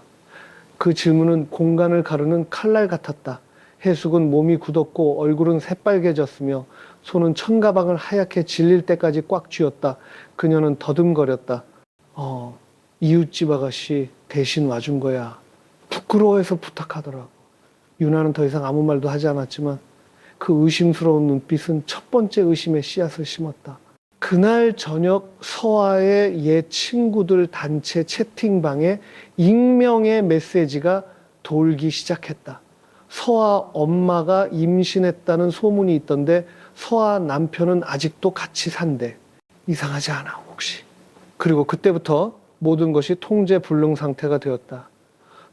그 질문은 공간을 가르는 칼날 같았다. 해숙은 몸이 굳었고 얼굴은 새빨개졌으며 손은 천가방을 하얗게 질릴 때까지 꽉 쥐었다. 그녀는 더듬거렸다. 이웃집 아가씨 대신 와준 거야. 부끄러워해서 부탁하더라고. 유나는 더 이상 아무 말도 하지 않았지만 그 의심스러운 눈빛은 첫 번째 의심의 씨앗을 심었다. 그날 저녁 서아의 옛 친구들 단체 채팅방에 익명의 메시지가 돌기 시작했다. 서아 엄마가 임신했다는 소문이 있던데 서아 남편은 아직도 같이 산대. 이상하지 않아 혹시? 그리고 그때부터 모든 것이 통제불능 상태가 되었다.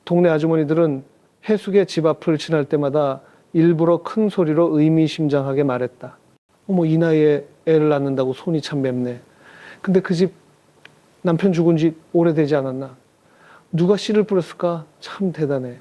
동네 아주머니들은 해숙의 집 앞을 지날 때마다 일부러 큰 소리로 의미심장하게 말했다. 어머, 이 나이에 애를 낳는다고 손이 참 맵네. 근데 그 집 남편 죽은 지 오래되지 않았나? 누가 씨를 뿌렸을까? 참 대단해.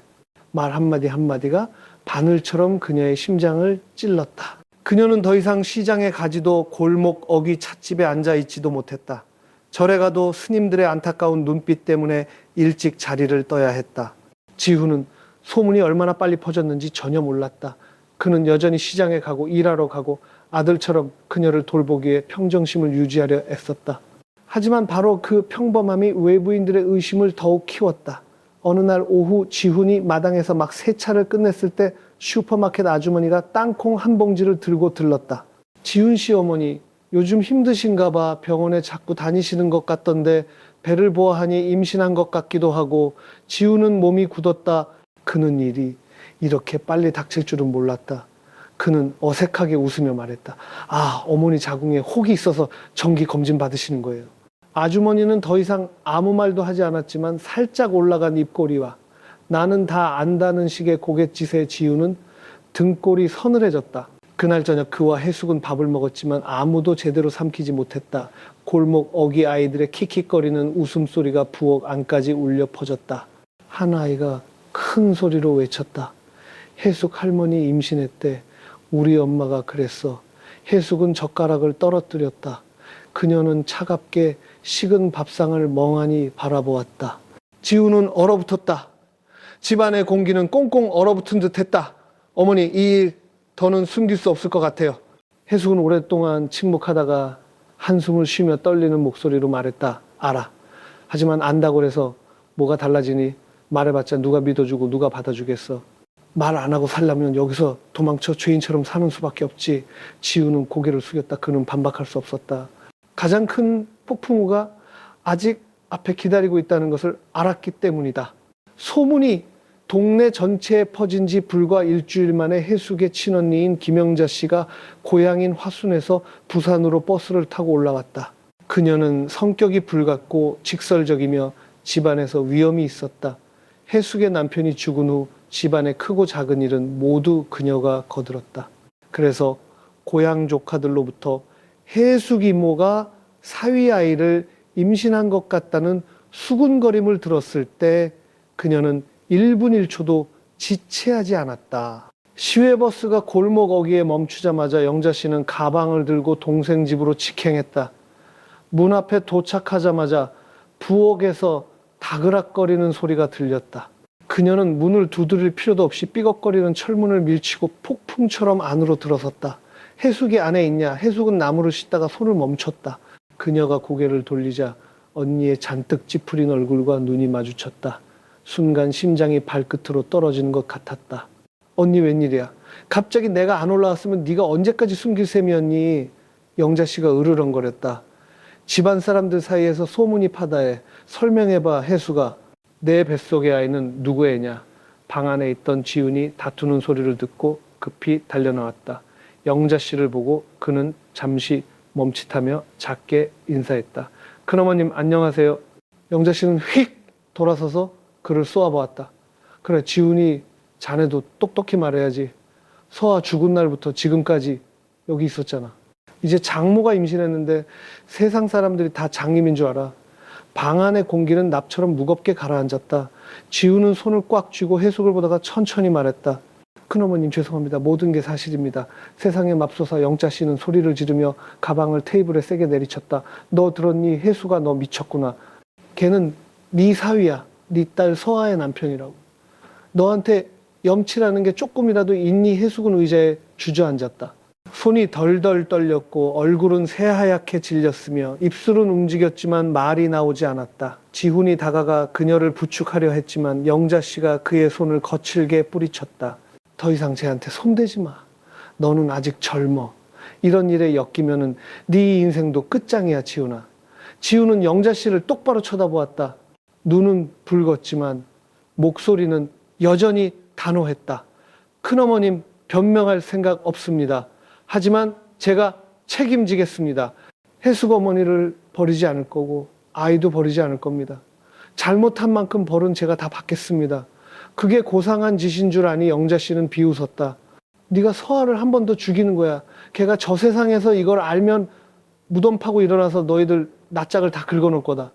말 한마디 한마디가 바늘처럼 그녀의 심장을 찔렀다. 그녀는 더 이상 시장에 가지도 골목 어귀 찻집에 앉아있지도 못했다. 절에 가도 스님들의 안타까운 눈빛 때문에 일찍 자리를 떠야 했다. 지훈은 소문이 얼마나 빨리 퍼졌는지 전혀 몰랐다. 그는 여전히 시장에 가고 일하러 가고 아들처럼 그녀를 돌보기에 평정심을 유지하려 애썼다. 하지만 바로 그 평범함이 외부인들의 의심을 더욱 키웠다. 어느 날 오후 지훈이 마당에서 막 세차를 끝냈을 때 슈퍼마켓 아주머니가 땅콩 한 봉지를 들고 들렀다. 지훈 씨 어머니, 요즘 힘드신가 봐. 병원에 자꾸 다니시는 것 같던데 배를 보아하니 임신한 것 같기도 하고. 지훈은 몸이 굳었다. 그는 일이 이렇게 빨리 닥칠 줄은 몰랐다. 그는 어색하게 웃으며 말했다. 아, 어머니 자궁에 혹이 있어서 정기 검진 받으시는 거예요. 아주머니는 더 이상 아무 말도 하지 않았지만 살짝 올라간 입꼬리와 나는 다 안다는 식의 고갯짓에 지우는 등골이 서늘해졌다. 그날 저녁 그와 해숙은 밥을 먹었지만 아무도 제대로 삼키지 못했다. 골목 어기 아이들의 킥킥거리는 웃음소리가 부엌 안까지 울려 퍼졌다. 한 아이가 큰 소리로 외쳤다. 해숙 할머니 임신했대. 우리 엄마가 그랬어. 해숙은 젓가락을 떨어뜨렸다. 그녀는 차갑게 식은 밥상을 멍하니 바라보았다. 지우는 얼어붙었다. 집안의 공기는 꽁꽁 얼어붙은 듯했다. 어머니, 이 일 더는 숨길 수 없을 것 같아요. 해숙은 오랫동안 침묵하다가 한숨을 쉬며 떨리는 목소리로 말했다. 알아. 하지만 안다고 해서 뭐가 달라지니? 말해봤자 누가 믿어주고 누가 받아주겠어. 말 안 하고 살려면 여기서 도망쳐 죄인처럼 사는 수밖에 없지. 지우는 고개를 숙였다. 그는 반박할 수 없었다. 가장 큰 폭풍우가 아직 앞에 기다리고 있다는 것을 알았기 때문이다. 소문이 동네 전체에 퍼진 지 불과 일주일 만에 해숙의 친언니인 김영자 씨가 고향인 화순에서 부산으로 버스를 타고 올라왔다. 그녀는 성격이 불같고 직설적이며 집안에서 위험이 있었다. 해숙의 남편이 죽은 후 집안의 크고 작은 일은 모두 그녀가 거들었다. 그래서 고향 조카들로부터 해숙 이모가 사위 아이를 임신한 것 같다는 수군거림을 들었을 때 그녀는 1분 1초도 지체하지 않았다. 시외버스가 골목 어귀에 멈추자마자 영자 씨는 가방을 들고 동생 집으로 직행했다. 문 앞에 도착하자마자 부엌에서 다그락거리는 소리가 들렸다. 그녀는 문을 두드릴 필요도 없이 삐걱거리는 철문을 밀치고 폭풍처럼 안으로 들어섰다. 해숙이 안에 있냐? 해숙은 나무를 씻다가 손을 멈췄다. 그녀가 고개를 돌리자 언니의 잔뜩 찌푸린 얼굴과 눈이 마주쳤다. 순간 심장이 발끝으로 떨어지는 것 같았다. 언니 웬일이야? 갑자기 내가 안 올라왔으면 네가 언제까지 숨길 셈이었니? 영자 씨가 으르렁거렸다. 집안 사람들 사이에서 소문이 파다해. 설명해봐, 해수가. 내 뱃속의 아이는 누구의 애냐? 방 안에 있던 지훈이 다투는 소리를 듣고 급히 달려나왔다. 영자 씨를 보고 그는 잠시 멈칫하며 작게 인사했다. 큰어머님 안녕하세요. 영자 씨는 휙 돌아서서 그를 쏘아보았다. 그래, 지훈이 자네도 똑똑히 말해야지. 서아 죽은 날부터 지금까지 여기 있었잖아. 이제 장모가 임신했는데 세상 사람들이 다 장님인 줄 알아. 방 안의 공기는 납처럼 무겁게 가라앉았다. 지우는 손을 꽉 쥐고 해숙을 보다가 천천히 말했다. 큰어머님 죄송합니다. 모든 게 사실입니다. 세상에 맙소사 영자 씨는 소리를 지르며 가방을 테이블에 세게 내리쳤다. 너 들었니? 해수가 너 미쳤구나. 걔는 네 사위야. 네 딸 서아의 남편이라고. 너한테 염치라는 게 조금이라도 있니? 해숙은 의자에 주저앉았다. 손이 덜덜 떨렸고 얼굴은 새하얗게 질렸으며 입술은 움직였지만 말이 나오지 않았다. 지훈이 다가가 그녀를 부축하려 했지만 영자 씨가 그의 손을 거칠게 뿌리쳤다. 더 이상 쟤한테 손대지 마. 너는 아직 젊어. 이런 일에 엮이면은 네 인생도 끝장이야, 지훈아. 지훈은 영자 씨를 똑바로 쳐다보았다. 눈은 붉었지만 목소리는 여전히 단호했다. 큰어머님, 변명할 생각 없습니다. 하지만 제가 책임지겠습니다. 혜숙 어머니를 버리지 않을 거고 아이도 버리지 않을 겁니다. 잘못한 만큼 벌은 제가 다 받겠습니다. 그게 고상한 짓인 줄 아니 영자 씨는 비웃었다. 네가 서아를 한 번 더 죽이는 거야. 걔가 저 세상에서 이걸 알면 무덤 파고 일어나서 너희들 낯짝을 다 긁어놓을 거다.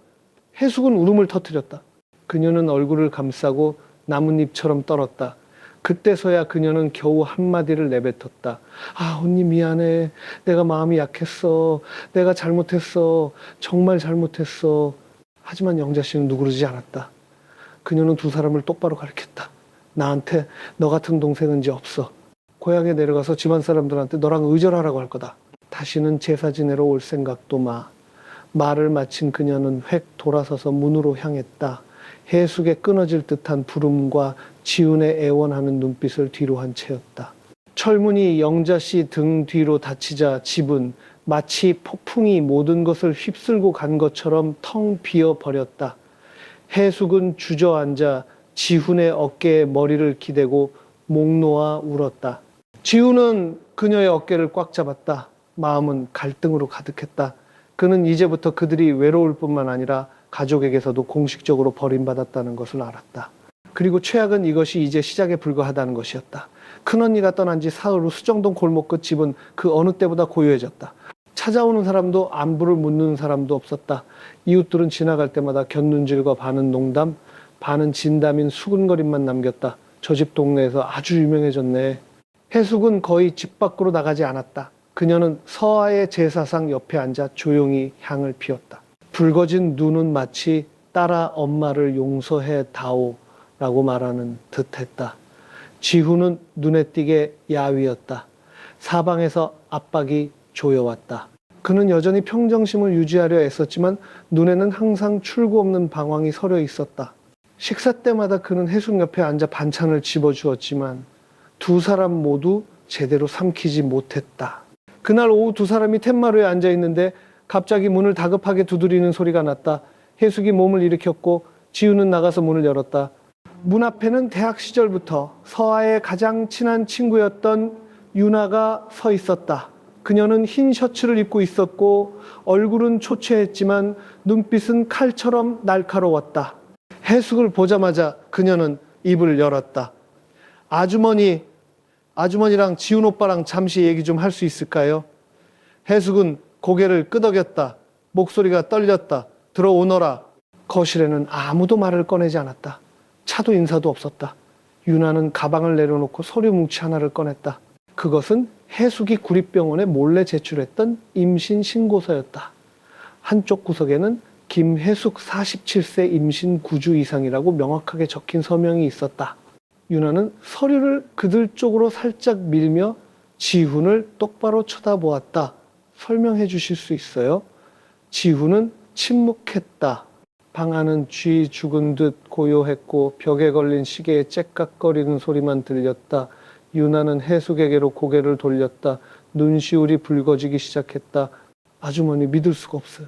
혜숙은 울음을 터뜨렸다. 그녀는 얼굴을 감싸고 나뭇잎처럼 떨었다. 그때서야 그녀는 겨우 한마디를 내뱉었다. 아, 언니 미안해. 내가 마음이 약했어. 내가 잘못했어. 정말 잘못했어. 하지만 영자 씨는 누그러지지 않았다. 그녀는 두 사람을 똑바로 가리켰다. 나한테 너 같은 동생은 이제 없어. 고향에 내려가서 집안 사람들한테 너랑 의절하라고 할 거다. 다시는 제사 지내러 올 생각도 마. 말을 마친 그녀는 획 돌아서서 문으로 향했다. 혜숙의 끊어질 듯한 부름과 지훈의 애원하는 눈빛을 뒤로 한 채였다. 철문이 영자 씨 등 뒤로 닫히자 집은 마치 폭풍이 모든 것을 휩쓸고 간 것처럼 텅 비어 버렸다. 혜숙은 주저앉아 지훈의 어깨에 머리를 기대고 목 놓아 울었다. 지훈은 그녀의 어깨를 꽉 잡았다. 마음은 갈등으로 가득했다. 그는 이제부터 그들이 외로울 뿐만 아니라 가족에게서도 공식적으로 버림받았다는 것을 알았다. 그리고 최악은 이것이 이제 시작에 불과하다는 것이었다. 큰언니가 떠난 지 사흘 후 수정동 골목 끝 집은 그 어느 때보다 고요해졌다. 찾아오는 사람도 안부를 묻는 사람도 없었다. 이웃들은 지나갈 때마다 곁눈질과 반은 농담, 반은 진담인 수근거림만 남겼다. 저 집 동네에서 아주 유명해졌네. 혜숙은 거의 집 밖으로 나가지 않았다. 그녀는 서아의 제사상 옆에 앉아 조용히 향을 피웠다. 붉어진 눈은 마치 딸아 엄마를 용서해 다오 라고 말하는 듯했다. 지훈은 눈에 띄게 야위었다. 사방에서 압박이 조여왔다. 그는 여전히 평정심을 유지하려 애썼지만 눈에는 항상 출구 없는 방황이 서려 있었다. 식사 때마다 그는 혜숙 옆에 앉아 반찬을 집어주었지만 두 사람 모두 제대로 삼키지 못했다. 그날 오후 두 사람이 툇마루에 앉아 있는데 갑자기 문을 다급하게 두드리는 소리가 났다. 혜숙이 몸을 일으켰고 지훈은 나가서 문을 열었다. 문 앞에는 대학 시절부터 서아의 가장 친한 친구였던 유나가 서 있었다. 그녀는 흰 셔츠를 입고 있었고 얼굴은 초췌했지만 눈빛은 칼처럼 날카로웠다. 혜숙을 보자마자 그녀는 입을 열었다. 아주머니랑 지훈 오빠랑 잠시 얘기 좀 할 수 있을까요? 혜숙은 고개를 끄덕였다. 목소리가 떨렸다. 들어오너라. 거실에는 아무도 말을 꺼내지 않았다. 차도 인사도 없었다. 유나는 가방을 내려놓고 서류 뭉치 하나를 꺼냈다. 그것은 혜숙이 구립병원에 몰래 제출했던 임신 신고서였다. 한쪽 구석에는 김혜숙 47세 임신 9주 이상이라고 명확하게 적힌 서명이 있었다. 유나는 서류를 그들 쪽으로 살짝 밀며 지훈을 똑바로 쳐다보았다. 설명해 주실 수 있어요? 지훈은 침묵했다. 방 안은 쥐 죽은 듯 고요했고 벽에 걸린 시계의 째깍거리는 소리만 들렸다. 유나는 혜숙에게로 고개를 돌렸다. 눈시울이 붉어지기 시작했다. 아주머니 믿을 수가 없어요.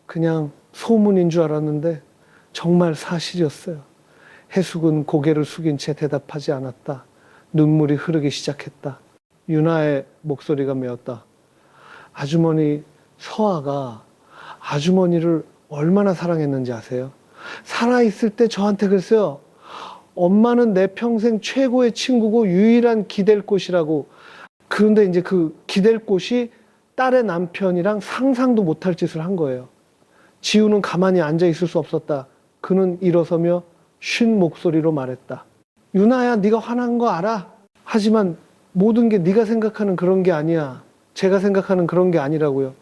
그냥 소문인 줄 알았는데 정말 사실이었어요. 혜숙은 고개를 숙인 채 대답하지 않았다. 눈물이 흐르기 시작했다. 유나의 목소리가 메었다. 아주머니, 서아가 아주머니를 얼마나 사랑했는지 아세요? 살아있을 때 저한테 그랬어요. 엄마는 내 평생 최고의 친구고 유일한 기댈 곳이라고. 그런데 이제 그 기댈 곳이 딸의 남편이랑 상상도 못할 짓을 한 거예요. 지우는 가만히 앉아 있을 수 없었다. 그는 일어서며 쉰 목소리로 말했다. 유나야, 네가 화난 거 알아? 하지만 모든 게 네가 생각하는 그런 게 아니야. 제가 생각하는 그런 게 아니라고요.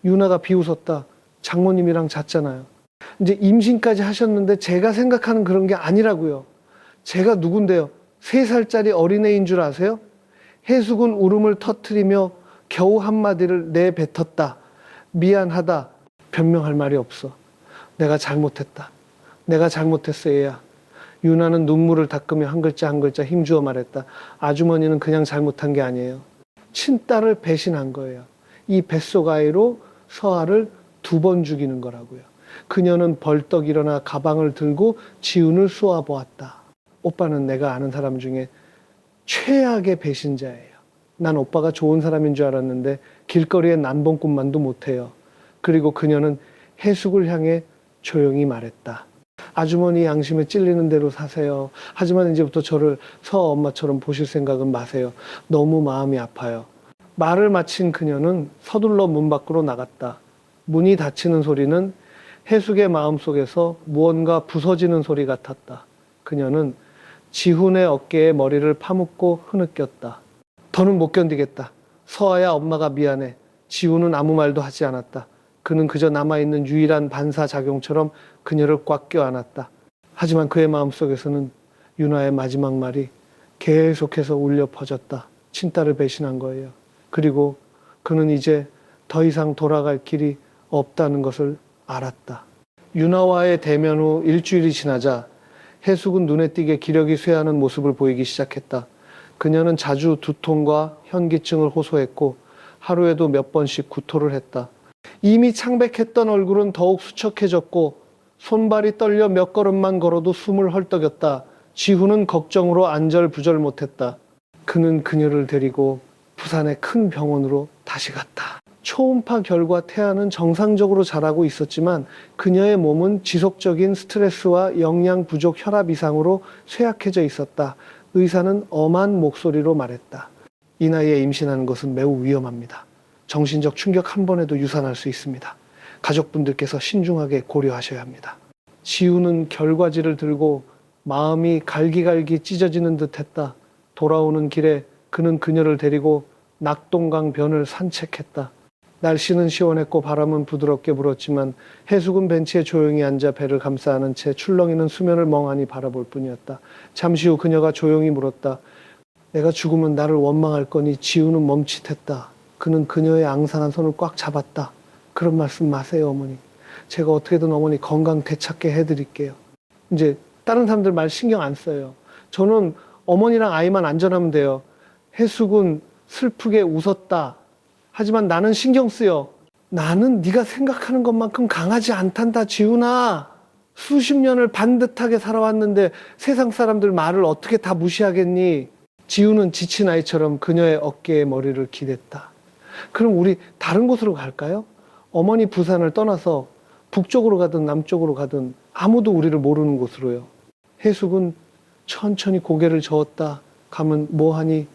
유나가 비웃었다. 장모님이랑 잤잖아요. 이제 임신까지 하셨는데 제가 생각하는 그런 게 아니라고요. 제가 누군데요? 3살짜리 어린애인 줄 아세요? 해숙은 울음을 터뜨리며 겨우 한마디를 내뱉었다. 미안하다. 변명할 말이 없어. 내가 잘못했다. 내가 잘못했어, 얘야. 유나는 눈물을 닦으며 한 글자 한 글자 힘주어 말했다. 아주머니는 그냥 잘못한 게 아니에요. 친딸을 배신한 거예요. 이 뱃속 아이로 서아를 2번 죽이는 거라고요. 그녀는 벌떡 일어나 가방을 들고 지훈을 쏘아보았다. 오빠는 내가 아는 사람 중에 최악의 배신자예요. 난 오빠가 좋은 사람인 줄 알았는데 길거리에 남봉꾼만도 못해요. 그리고 그녀는 해숙을 향해 조용히 말했다. 아주머니 양심에 찔리는 대로 사세요. 하지만 이제부터 저를 서아 엄마처럼 보실 생각은 마세요. 너무 마음이 아파요. 말을 마친 그녀는 서둘러 문 밖으로 나갔다. 문이 닫히는 소리는 해숙의 마음속에서 무언가 부서지는 소리 같았다. 그녀는 지훈의 어깨에 머리를 파묻고 흐느꼈다. 더는 못 견디겠다. 서아야, 엄마가 미안해. 지훈은 아무 말도 하지 않았다. 그는 그저 남아있는 유일한 반사작용처럼 그녀를 꽉 껴안았다. 하지만 그의 마음속에서는 유나의 마지막 말이 계속해서 울려 퍼졌다. 친딸을 배신한 거예요. 그리고 그는 이제 더 이상 돌아갈 길이 없다는 것을 알았다. 유나와의 대면 후 일주일이 지나자 해숙은 눈에 띄게 기력이 쇠하는 모습을 보이기 시작했다. 그녀는 자주 두통과 현기증을 호소했고 하루에도 몇 번씩 구토를 했다. 이미 창백했던 얼굴은 더욱 수척해졌고 손발이 떨려 몇 걸음만 걸어도 숨을 헐떡였다. 지훈은 걱정으로 안절부절 못했다. 그는 그녀를 데리고 부산의 큰 병원으로 다시 갔다. 초음파 결과 태아는 정상적으로 자라고 있었지만 그녀의 몸은 지속적인 스트레스와 영양 부족 혈압 이상으로 쇠약해져 있었다. 의사는 엄한 목소리로 말했다. 이 나이에 임신하는 것은 매우 위험합니다. 정신적 충격 한 번에도 유산할 수 있습니다. 가족분들께서 신중하게 고려하셔야 합니다. 지우는 결과지를 들고 마음이 갈기갈기 찢어지는 듯 했다. 돌아오는 길에 그는 그녀를 데리고 낙동강 변을 산책했다. 날씨는 시원했고 바람은 부드럽게 불었지만 해숙은 벤치에 조용히 앉아 배를 감싸 안은 채 출렁이는 수면을 멍하니 바라볼 뿐이었다. 잠시 후 그녀가 조용히 물었다. 내가 죽으면 나를 원망할 거니? 지우는 멈칫했다. 그는 그녀의 앙상한 손을 꽉 잡았다. 그런 말씀 마세요, 어머니. 제가 어떻게든 어머니 건강 되찾게 해드릴게요. 이제 다른 사람들 말 신경 안 써요. 저는 어머니랑 아이만 안전하면 돼요. 해숙은 슬프게 웃었다. 하지만 나는 신경 쓰여. 나는 네가 생각하는 것만큼 강하지 않단다, 지훈아. 수십 년을 반듯하게 살아왔는데 세상 사람들 말을 어떻게 다 무시하겠니? 지훈은 지친 아이처럼 그녀의 어깨에 머리를 기댔다. 그럼 우리 다른 곳으로 갈까요? 어머니 부산을 떠나서 북쪽으로 가든 남쪽으로 가든 아무도 우리를 모르는 곳으로요. 해숙은 천천히 고개를 저었다. 가면 뭐하니?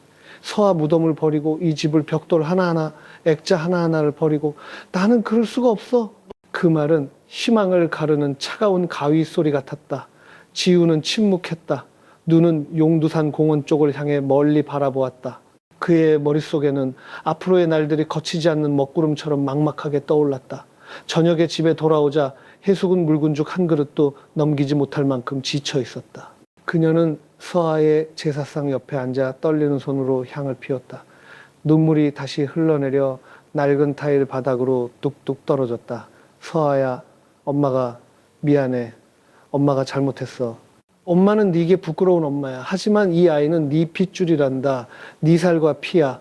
서아 무덤을 버리고 이 집을 벽돌 하나하나, 액자 하나하나를 버리고 나는 그럴 수가 없어. 그 말은 희망을 가르는 차가운 가위 소리 같았다. 지우는 침묵했다. 눈은 용두산 공원 쪽을 향해 멀리 바라보았다. 그의 머릿속에는 앞으로의 날들이 거치지 않는 먹구름처럼 막막하게 떠올랐다. 저녁에 집에 돌아오자 해숙은 묽은죽 한 그릇도 넘기지 못할 만큼 지쳐 있었다. 그녀는 서아의 제사상 옆에 앉아 떨리는 손으로 향을 피웠다. 눈물이 다시 흘러내려 낡은 타일 바닥으로 뚝뚝 떨어졌다. 서아야, 엄마가 미안해. 엄마가 잘못했어. 엄마는 네게 부끄러운 엄마야. 하지만 이 아이는 네 핏줄이란다. 네 살과 피야.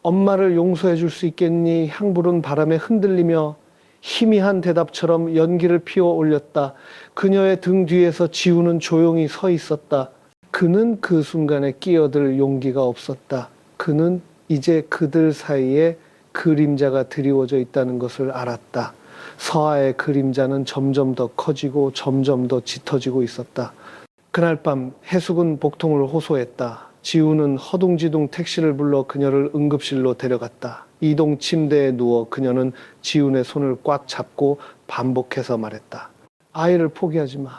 엄마를 용서해 줄 수 있겠니? 향부른 바람에 흔들리며 희미한 대답처럼 연기를 피워 올렸다. 그녀의 등 뒤에서 지우는 조용히 서 있었다. 그는 그 순간에 끼어들 용기가 없었다. 그는 이제 그들 사이에 그림자가 드리워져 있다는 것을 알았다. 서아의 그림자는 점점 더 커지고 점점 더 짙어지고 있었다. 그날 밤 해숙은 복통을 호소했다. 지우는 허둥지둥 택시를 불러 그녀를 응급실로 데려갔다. 이동 침대에 누워 그녀는 지훈의 손을 꽉 잡고 반복해서 말했다. 아이를 포기하지 마.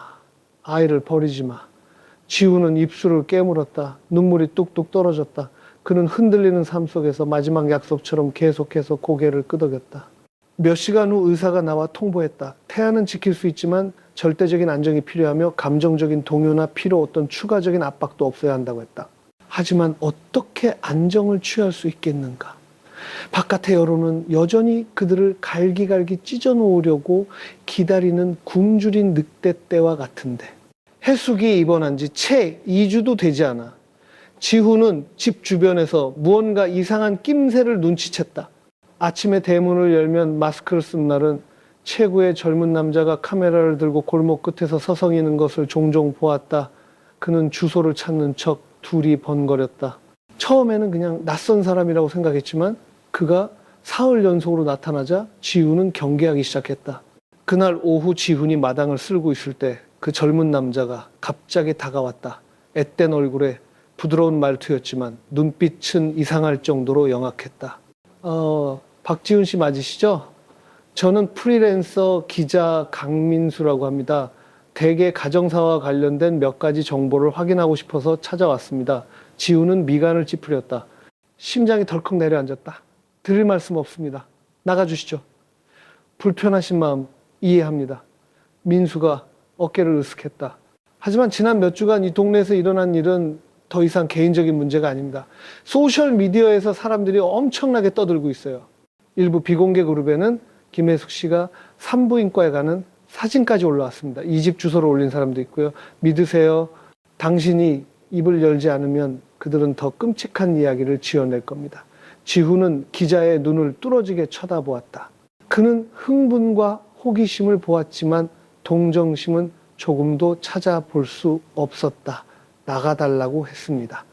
아이를 버리지 마. 지훈은 입술을 깨물었다. 눈물이 뚝뚝 떨어졌다. 그는 흔들리는 삶 속에서 마지막 약속처럼 계속해서 고개를 끄덕였다. 몇 시간 후 의사가 나와 통보했다. 태아는 지킬 수 있지만 절대적인 안정이 필요하며 감정적인 동요나 피로 어떤 추가적인 압박도 없어야 한다고 했다. 하지만 어떻게 안정을 취할 수 있겠는가? 바깥의 여론은 여전히 그들을 갈기갈기 찢어 놓으려고 기다리는 굶주린 늑대떼와 같은데, 해숙이 입원한 지 채 2주도 되지 않아 지훈은 집 주변에서 무언가 이상한 낌새를 눈치챘다. 아침에 대문을 열면 마스크를 쓴 날은 최고의 젊은 남자가 카메라를 들고 골목 끝에서 서성이는 것을 종종 보았다. 그는 주소를 찾는 척 둘이 번거렸다. 처음에는 그냥 낯선 사람이라고 생각했지만 그가 사흘 연속으로 나타나자 지훈은 경계하기 시작했다. 그날 오후 지훈이 마당을 쓸고 있을 때 그 젊은 남자가 갑자기 다가왔다. 앳된 얼굴에 부드러운 말투였지만 눈빛은 이상할 정도로 영악했다. 박지훈 씨 맞으시죠? 저는 프리랜서 기자 강민수라고 합니다. 대개 가정사와 관련된 몇 가지 정보를 확인하고 싶어서 찾아왔습니다. 지훈은 미간을 찌푸렸다. 심장이 덜컥 내려앉았다. 드릴 말씀 없습니다. 나가주시죠. 불편하신 마음 이해합니다. 민수가 어깨를 으쓱했다. 하지만 지난 몇 주간 이 동네에서 일어난 일은 더 이상 개인적인 문제가 아닙니다. 소셜미디어에서 사람들이 엄청나게 떠들고 있어요. 일부 비공개 그룹에는 김혜숙 씨가 산부인과에 가는 사진까지 올라왔습니다. 이 집 주소를 올린 사람도 있고요. 믿으세요. 당신이 입을 열지 않으면 그들은 더 끔찍한 이야기를 지어낼 겁니다. 지훈은 기자의 눈을 뚫어지게 쳐다보았다. 그는 흥분과 호기심을 보았지만 동정심은 조금도 찾아볼 수 없었다. 나가달라고 했습니다.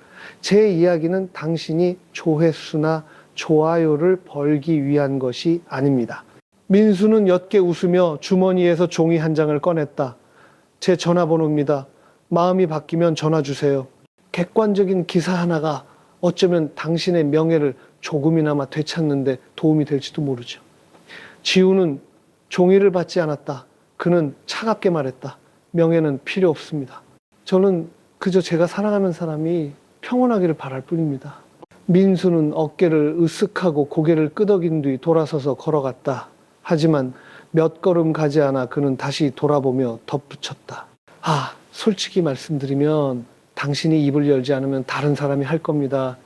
제 이야기는 당신이 조회수나 좋아요를 벌기 위한 것이 아닙니다. 민수는 옅게 웃으며 주머니에서 종이 한 장을 꺼냈다. 제 전화번호입니다. 마음이 바뀌면 전화 주세요. 객관적인 기사 하나가 어쩌면 당신의 명예를 조금이나마 되찾는데 도움이 될지도 모르죠. 지훈은 종이를 받지 않았다. 그는 차갑게 말했다. 명예는 필요 없습니다. 저는 그저 제가 사랑하는 사람이 평온하기를 바랄 뿐입니다. 민수는 어깨를 으쓱하고 고개를 끄덕인 뒤 돌아서서 걸어갔다. 하지만 몇 걸음 가지 않아 그는 다시 돌아보며 덧붙였다. 솔직히 말씀드리면 당신이 입을 열지 않으면 다른 사람이 할 겁니다.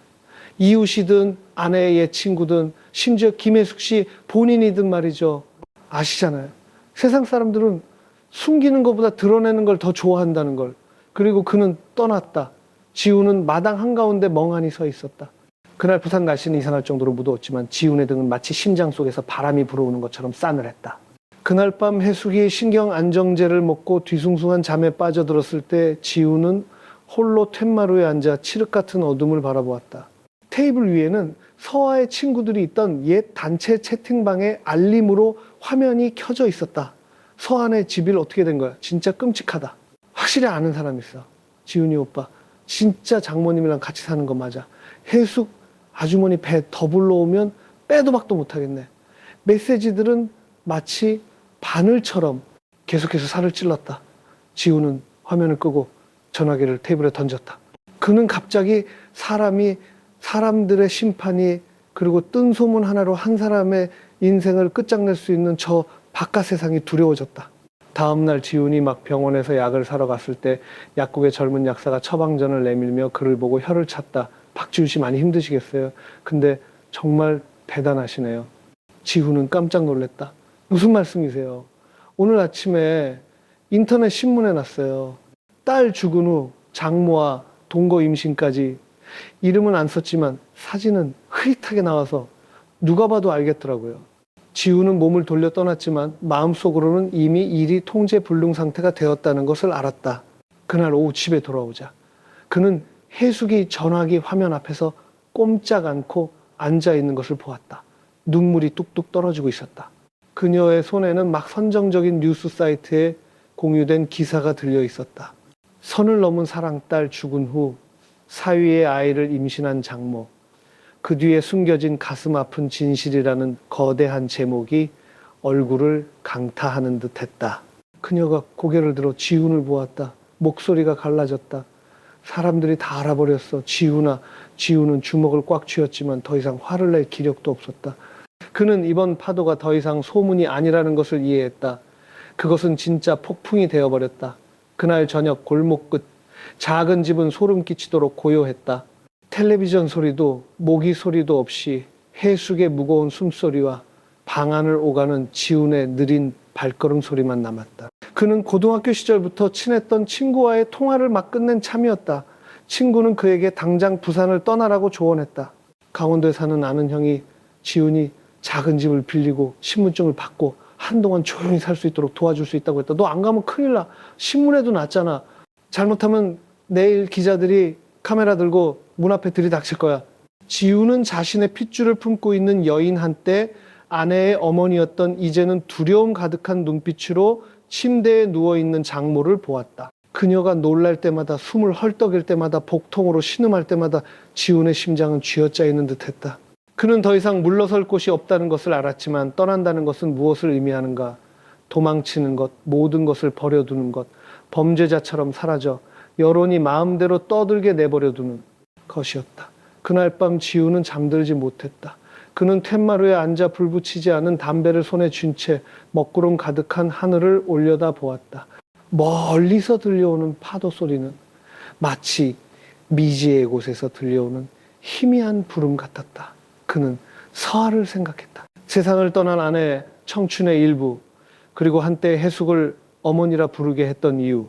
이웃이든 아내의 친구든 심지어 김혜숙 씨 본인이든 말이죠. 아시잖아요. 세상 사람들은 숨기는 것보다 드러내는 걸 더 좋아한다는 걸. 그리고 그는 떠났다. 지훈은 마당 한가운데 멍하니 서 있었다. 그날 부산 날씨는 이상할 정도로 무더웠지만 지훈의 등은 마치 심장 속에서 바람이 불어오는 것처럼 싸늘했다. 그날 밤 해숙이 신경 안정제를 먹고 뒤숭숭한 잠에 빠져들었을 때 지훈은 홀로 툇마루에 앉아 칠흑 같은 어둠을 바라보았다. 테이블 위에는 서아의 친구들이 있던 옛 단체 채팅방의 알림으로 화면이 켜져 있었다. 서아네 집일 어떻게 된 거야? 진짜 끔찍하다. 확실히 아는 사람이 있어. 지훈이 오빠 진짜 장모님이랑 같이 사는 거 맞아. 해숙 아주머니 배 더 불러오면 빼도 박도 못하겠네. 메시지들은 마치 바늘처럼 계속해서 살을 찔렀다. 지훈은 화면을 끄고 전화기를 테이블에 던졌다. 그는 갑자기 사람들의 심판이 그리고 뜬 소문 하나로 한 사람의 인생을 끝장낼 수 있는 저 바깥 세상이 두려워졌다. 다음날 지훈이 막 병원에서 약을 사러 갔을 때 약국의 젊은 약사가 처방전을 내밀며 그를 보고 혀를 찼다. 박지훈 씨 많이 힘드시겠어요? 근데 정말 대단하시네요. 지훈은 깜짝 놀랐다. 무슨 말씀이세요? 오늘 아침에 인터넷 신문에 났어요. 딸 죽은 후 장모와 동거 임신까지. 이름은 안 썼지만 사진은 흐릿하게 나와서 누가 봐도 알겠더라고요. 지훈은 몸을 돌려 떠났지만 마음속으로는 이미 일이 통제불능 상태가 되었다는 것을 알았다. 그날 오후 집에 돌아오자 그는 해숙이 전화기 화면 앞에서 꼼짝 않고 앉아있는 것을 보았다. 눈물이 뚝뚝 떨어지고 있었다. 그녀의 손에는 막 선정적인 뉴스 사이트에 공유된 기사가 들려 있었다. 선을 넘은 사랑딸 죽은 후 사위의 아이를 임신한 장모, 그 뒤에 숨겨진 가슴 아픈 진실이라는 거대한 제목이 얼굴을 강타하는 듯 했다. 그녀가 고개를 들어 지훈을 보았다. 목소리가 갈라졌다. 사람들이 다 알아버렸어. 지훈은 주먹을 꽉 쥐었지만 더 이상 화를 낼 기력도 없었다. 그는 이번 파도가 더 이상 소문이 아니라는 것을 이해했다. 그것은 진짜 폭풍이 되어버렸다. 그날 저녁 골목 끝 작은 집은 소름 끼치도록 고요했다. 텔레비전 소리도 모기 소리도 없이 해숙의 무거운 숨소리와 방 안을 오가는 지훈의 느린 발걸음 소리만 남았다. 그는 고등학교 시절부터 친했던 친구와의 통화를 막 끝낸 참이었다. 친구는 그에게 당장 부산을 떠나라고 조언했다. 강원도에 사는 아는 형이 지훈이 작은 집을 빌리고 신분증을 받고 한동안 조용히 살 수 있도록 도와줄 수 있다고 했다. 너 안 가면 큰일 나. 신문에도 났잖아. 잘못하면 내일 기자들이 카메라 들고 문 앞에 들이닥칠 거야. 지훈은 자신의 핏줄을 품고 있는 여인 한때 아내의 어머니였던 이제는 두려움 가득한 눈빛으로 침대에 누워있는 장모를 보았다. 그녀가 놀랄 때마다, 숨을 헐떡일 때마다, 복통으로 신음할 때마다 지훈의 심장은 쥐어짜이는 듯했다. 그는 더 이상 물러설 곳이 없다는 것을 알았지만 떠난다는 것은 무엇을 의미하는가? 도망치는 것, 모든 것을 버려두는 것, 범죄자처럼 사라져 여론이 마음대로 떠들게 내버려두는 것이었다. 그날 밤 지훈은 잠들지 못했다. 그는 툇마루에 앉아 불 붙이지 않은 담배를 손에 쥔 채 먹구름 가득한 하늘을 올려다 보았다. 멀리서 들려오는 파도 소리는 마치 미지의 곳에서 들려오는 희미한 부름 같았다. 그는 서아를 생각했다. 세상을 떠난 아내의 청춘의 일부, 그리고 한때 해숙을 어머니라 부르게 했던 이유,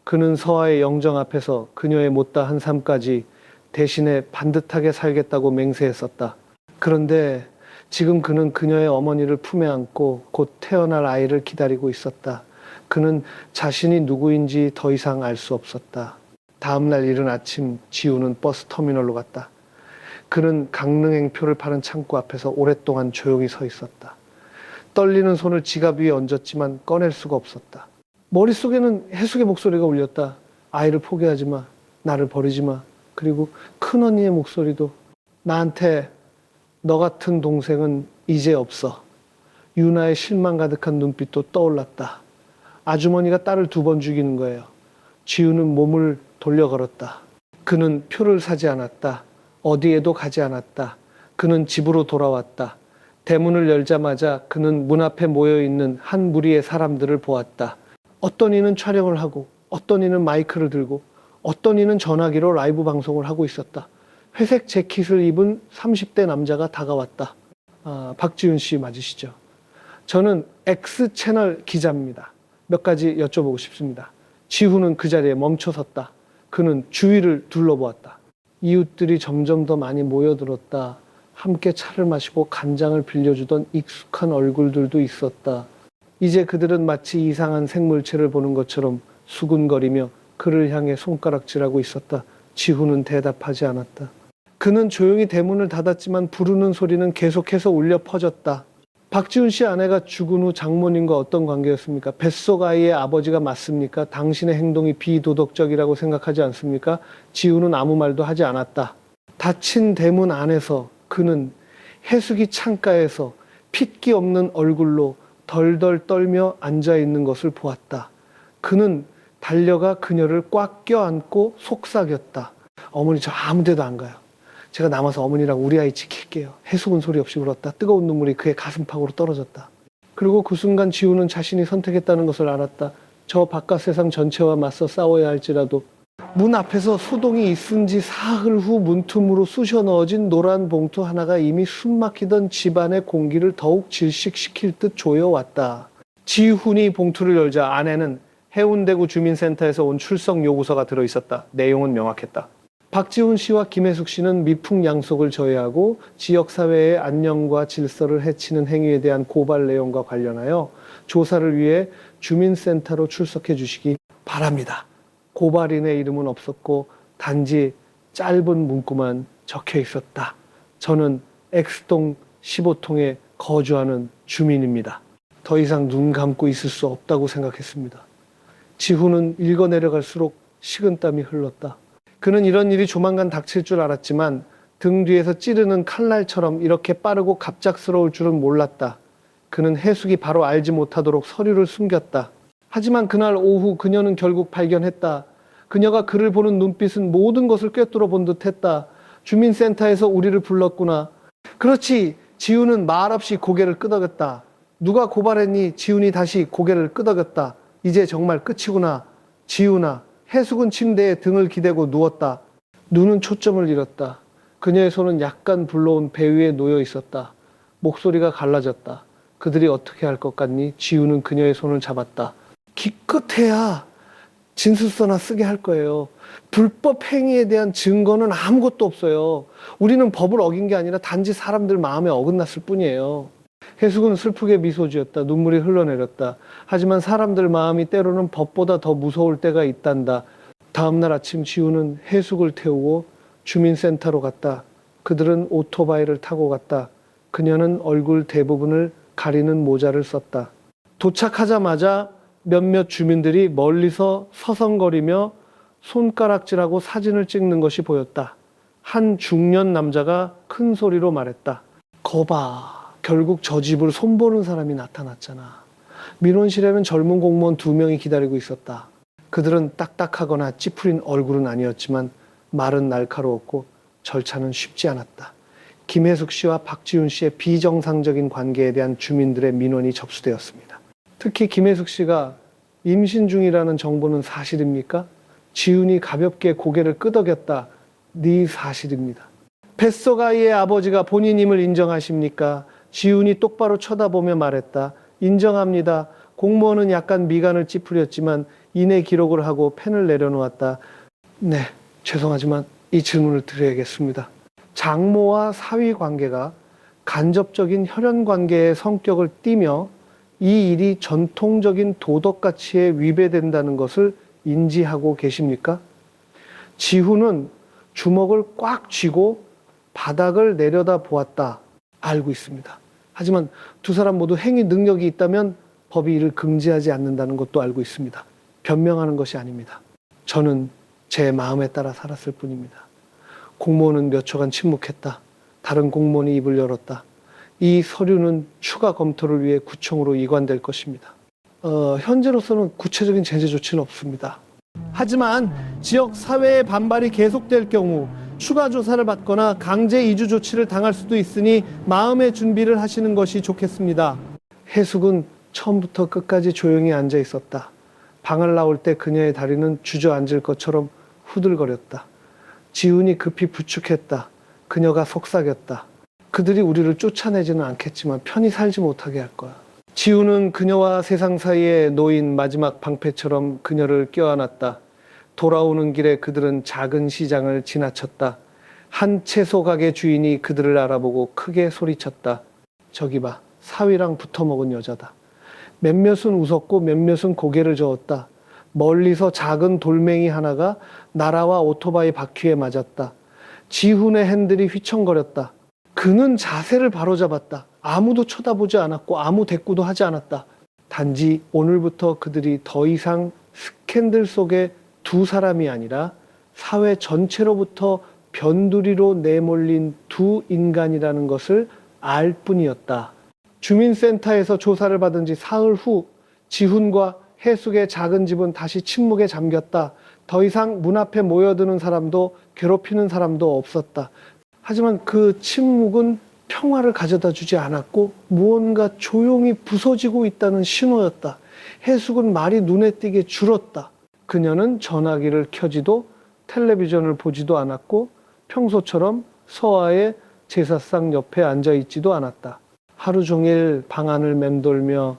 그는 서아의 영정 앞에서 그녀의 못다한 삶까지 대신에 반듯하게 살겠다고 맹세했었다. 그런데 지금 그는 그녀의 어머니를 품에 안고 곧 태어날 아이를 기다리고 있었다. 그는 자신이 누구인지 더 이상 알 수 없었다. 다음날 이른 아침 지훈은 버스 터미널로 갔다. 그는 강릉행표를 파는 창구 앞에서 오랫동안 조용히 서 있었다. 떨리는 손을 지갑 위에 얹었지만 꺼낼 수가 없었다. 머릿속에는 해숙의 목소리가 울렸다. 아이를 포기하지 마. 나를 버리지 마. 그리고 큰언니의 목소리도 나한테 너 같은 동생은 이제 없어. 유나의 실망 가득한 눈빛도 떠올랐다. 아주머니가 딸을 2번 죽이는 거예요. 지훈은 몸을 돌려 걸었다. 그는 표를 사지 않았다. 어디에도 가지 않았다. 그는 집으로 돌아왔다. 대문을 열자마자 그는 문 앞에 모여있는 한 무리의 사람들을 보았다. 어떤 이는 촬영을 하고, 어떤 이는 마이크를 들고, 어떤 이는 전화기로 라이브 방송을 하고 있었다. 회색 재킷을 입은 30대 남자가 다가왔다. 박지훈 씨 맞으시죠? 저는 X채널 기자입니다. 몇 가지 여쭤보고 싶습니다. 지훈은 그 자리에 멈춰섰다. 그는 주위를 둘러보았다. 이웃들이 점점 더 많이 모여들었다. 함께 차를 마시고 간장을 빌려주던 익숙한 얼굴들도 있었다. 이제 그들은 마치 이상한 생물체를 보는 것처럼 수군거리며 그를 향해 손가락질하고 있었다. 지훈은 대답하지 않았다. 그는 조용히 대문을 닫았지만 부르는 소리는 계속해서 울려 퍼졌다. 박지훈 씨 아내가 죽은 후 장모님과 어떤 관계였습니까? 뱃속 아이의 아버지가 맞습니까? 당신의 행동이 비도덕적이라고 생각하지 않습니까? 지훈은 아무 말도 하지 않았다. 닫힌 대문 안에서 그는 해숙이 창가에서 핏기 없는 얼굴로 덜덜 떨며 앉아있는 것을 보았다. 그는 달려가 그녀를 꽉 껴안고 속삭였다. 어머니 저 아무 데도 안 가요. 제가 남아서 어머니랑 우리 아이 지킬게요. 해숙은 소리 없이 울었다. 뜨거운 눈물이 그의 가슴팍으로 떨어졌다. 그리고 그 순간 지훈은 자신이 선택했다는 것을 알았다. 저 바깥 세상 전체와 맞서 싸워야 할지라도 문 앞에서 소동이 있은 지 사흘 후 문틈으로 쑤셔 넣어진 노란 봉투 하나가 이미 숨막히던 집안의 공기를 더욱 질식시킬 듯 조여왔다. 지훈이 봉투를 열자 안에는 해운대구 주민센터에서 온 출석 요구서가 들어있었다. 내용은 명확했다. 박지훈 씨와 김혜숙 씨는 미풍양속을 저해하고 지역사회의 안녕과 질서를 해치는 행위에 대한 고발 내용과 관련하여 조사를 위해 주민센터로 출석해 주시기 바랍니다. 고발인의 이름은 없었고 단지 짧은 문구만 적혀 있었다. 저는 X동 15통에 거주하는 주민입니다. 더 이상 눈 감고 있을 수 없다고 생각했습니다. 지훈은 읽어 내려갈수록 식은땀이 흘렀다. 그는 이런 일이 조만간 닥칠 줄 알았지만 등 뒤에서 찌르는 칼날처럼 이렇게 빠르고 갑작스러울 줄은 몰랐다. 그는 해숙이 바로 알지 못하도록 서류를 숨겼다. 하지만 그날 오후 그녀는 결국 발견했다. 그녀가 그를 보는 눈빛은 모든 것을 꿰뚫어 본 듯했다. 주민센터에서 우리를 불렀구나. 그렇지. 지훈은 말없이 고개를 끄덕였다. 누가 고발했니? 지훈이 다시 고개를 끄덕였다. 이제 정말 끝이구나. 지훈아. 해숙은 침대에 등을 기대고 누웠다. 눈은 초점을 잃었다. 그녀의 손은 약간 불러온 배 위에 놓여 있었다. 목소리가 갈라졌다. 그들이 어떻게 할 것 같니? 지우는 그녀의 손을 잡았다. 기껏해야 진술서나 쓰게 할 거예요. 불법 행위에 대한 증거는 아무것도 없어요. 우리는 법을 어긴 게 아니라 단지 사람들 마음에 어긋났을 뿐이에요. 해숙은 슬프게 미소 지었다. 눈물이 흘러내렸다. 하지만 사람들 마음이 때로는 법보다 더 무서울 때가 있단다. 다음날 아침 지우는 해숙을 태우고 주민센터로 갔다. 그들은 오토바이를 타고 갔다. 그녀는 얼굴 대부분을 가리는 모자를 썼다. 도착하자마자 몇몇 주민들이 멀리서 서성거리며 손가락질하고 사진을 찍는 것이 보였다. 한 중년 남자가 큰 소리로 말했다. 거봐. 결국 저 집을 손보는 사람이 나타났잖아. 민원실에는 젊은 공무원 2명이 기다리고 있었다. 그들은 딱딱하거나 찌푸린 얼굴은 아니었지만 말은 날카로웠고 절차는 쉽지 않았다. 김혜숙 씨와 박지훈 씨의 비정상적인 관계에 대한 주민들의 민원이 접수되었습니다. 특히 김혜숙 씨가 임신 중이라는 정보는 사실입니까? 지훈이 가볍게 고개를 끄덕였다. 네 사실입니다. 뱃속 아이의 아버지가 본인임을 인정하십니까? 지훈이 똑바로 쳐다보며 말했다. 인정합니다. 공무원은 약간 미간을 찌푸렸지만 이내 기록을 하고 펜을 내려놓았다. 네, 죄송하지만 이 질문을 드려야겠습니다. 장모와 사위 관계가 간접적인 혈연 관계의 성격을 띠며 이 일이 전통적인 도덕 가치에 위배된다는 것을 인지하고 계십니까? 지훈은 주먹을 꽉 쥐고 바닥을 내려다 보았다. 알고 있습니다. 하지만 두 사람 모두 행위 능력이 있다면 법이 이를 금지하지 않는다는 것도 알고 있습니다. 변명하는 것이 아닙니다. 저는 제 마음에 따라 살았을 뿐입니다. 공무원은 몇 초간 침묵했다. 다른 공무원이 입을 열었다. 이 서류는 추가 검토를 위해 구청으로 이관될 것입니다. 현재로서는 구체적인 제재 조치는 없습니다. 하지만 지역 사회의 반발이 계속될 경우 추가 조사를 받거나 강제 이주 조치를 당할 수도 있으니 마음의 준비를 하시는 것이 좋겠습니다. 해숙은 처음부터 끝까지 조용히 앉아 있었다. 방을 나올 때 그녀의 다리는 주저앉을 것처럼 후들거렸다. 지훈이 급히 부축했다. 그녀가 속삭였다. 그들이 우리를 쫓아내지는 않겠지만 편히 살지 못하게 할 거야. 지훈은 그녀와 세상 사이에 놓인 마지막 방패처럼 그녀를 껴안았다. 돌아오는 길에 그들은 작은 시장을 지나쳤다. 한 채소 가게 주인이 그들을 알아보고 크게 소리쳤다. 저기 봐, 사위랑 붙어먹은 여자다. 몇몇은 웃었고 몇몇은 고개를 저었다. 멀리서 작은 돌멩이 하나가 나라와 오토바이 바퀴에 맞았다. 지훈의 핸들이 휘청거렸다. 그는 자세를 바로잡았다. 아무도 쳐다보지 않았고 아무 대꾸도 하지 않았다. 단지 오늘부터 그들이 더 이상 스캔들 속에 두 사람이 아니라 사회 전체로부터 변두리로 내몰린 두 인간이라는 것을 알 뿐이었다. 주민센터에서 조사를 받은 지 사흘 후 지훈과 해숙의 작은 집은 다시 침묵에 잠겼다. 더 이상 문 앞에 모여드는 사람도 괴롭히는 사람도 없었다. 하지만 그 침묵은 평화를 가져다 주지 않았고 무언가 조용히 부서지고 있다는 신호였다. 해숙은 말이 눈에 띄게 줄었다. 그녀는 전화기를 켜지도 텔레비전을 보지도 않았고 평소처럼 서아의 제사상 옆에 앉아있지도 않았다. 하루 종일 방 안을 맴돌며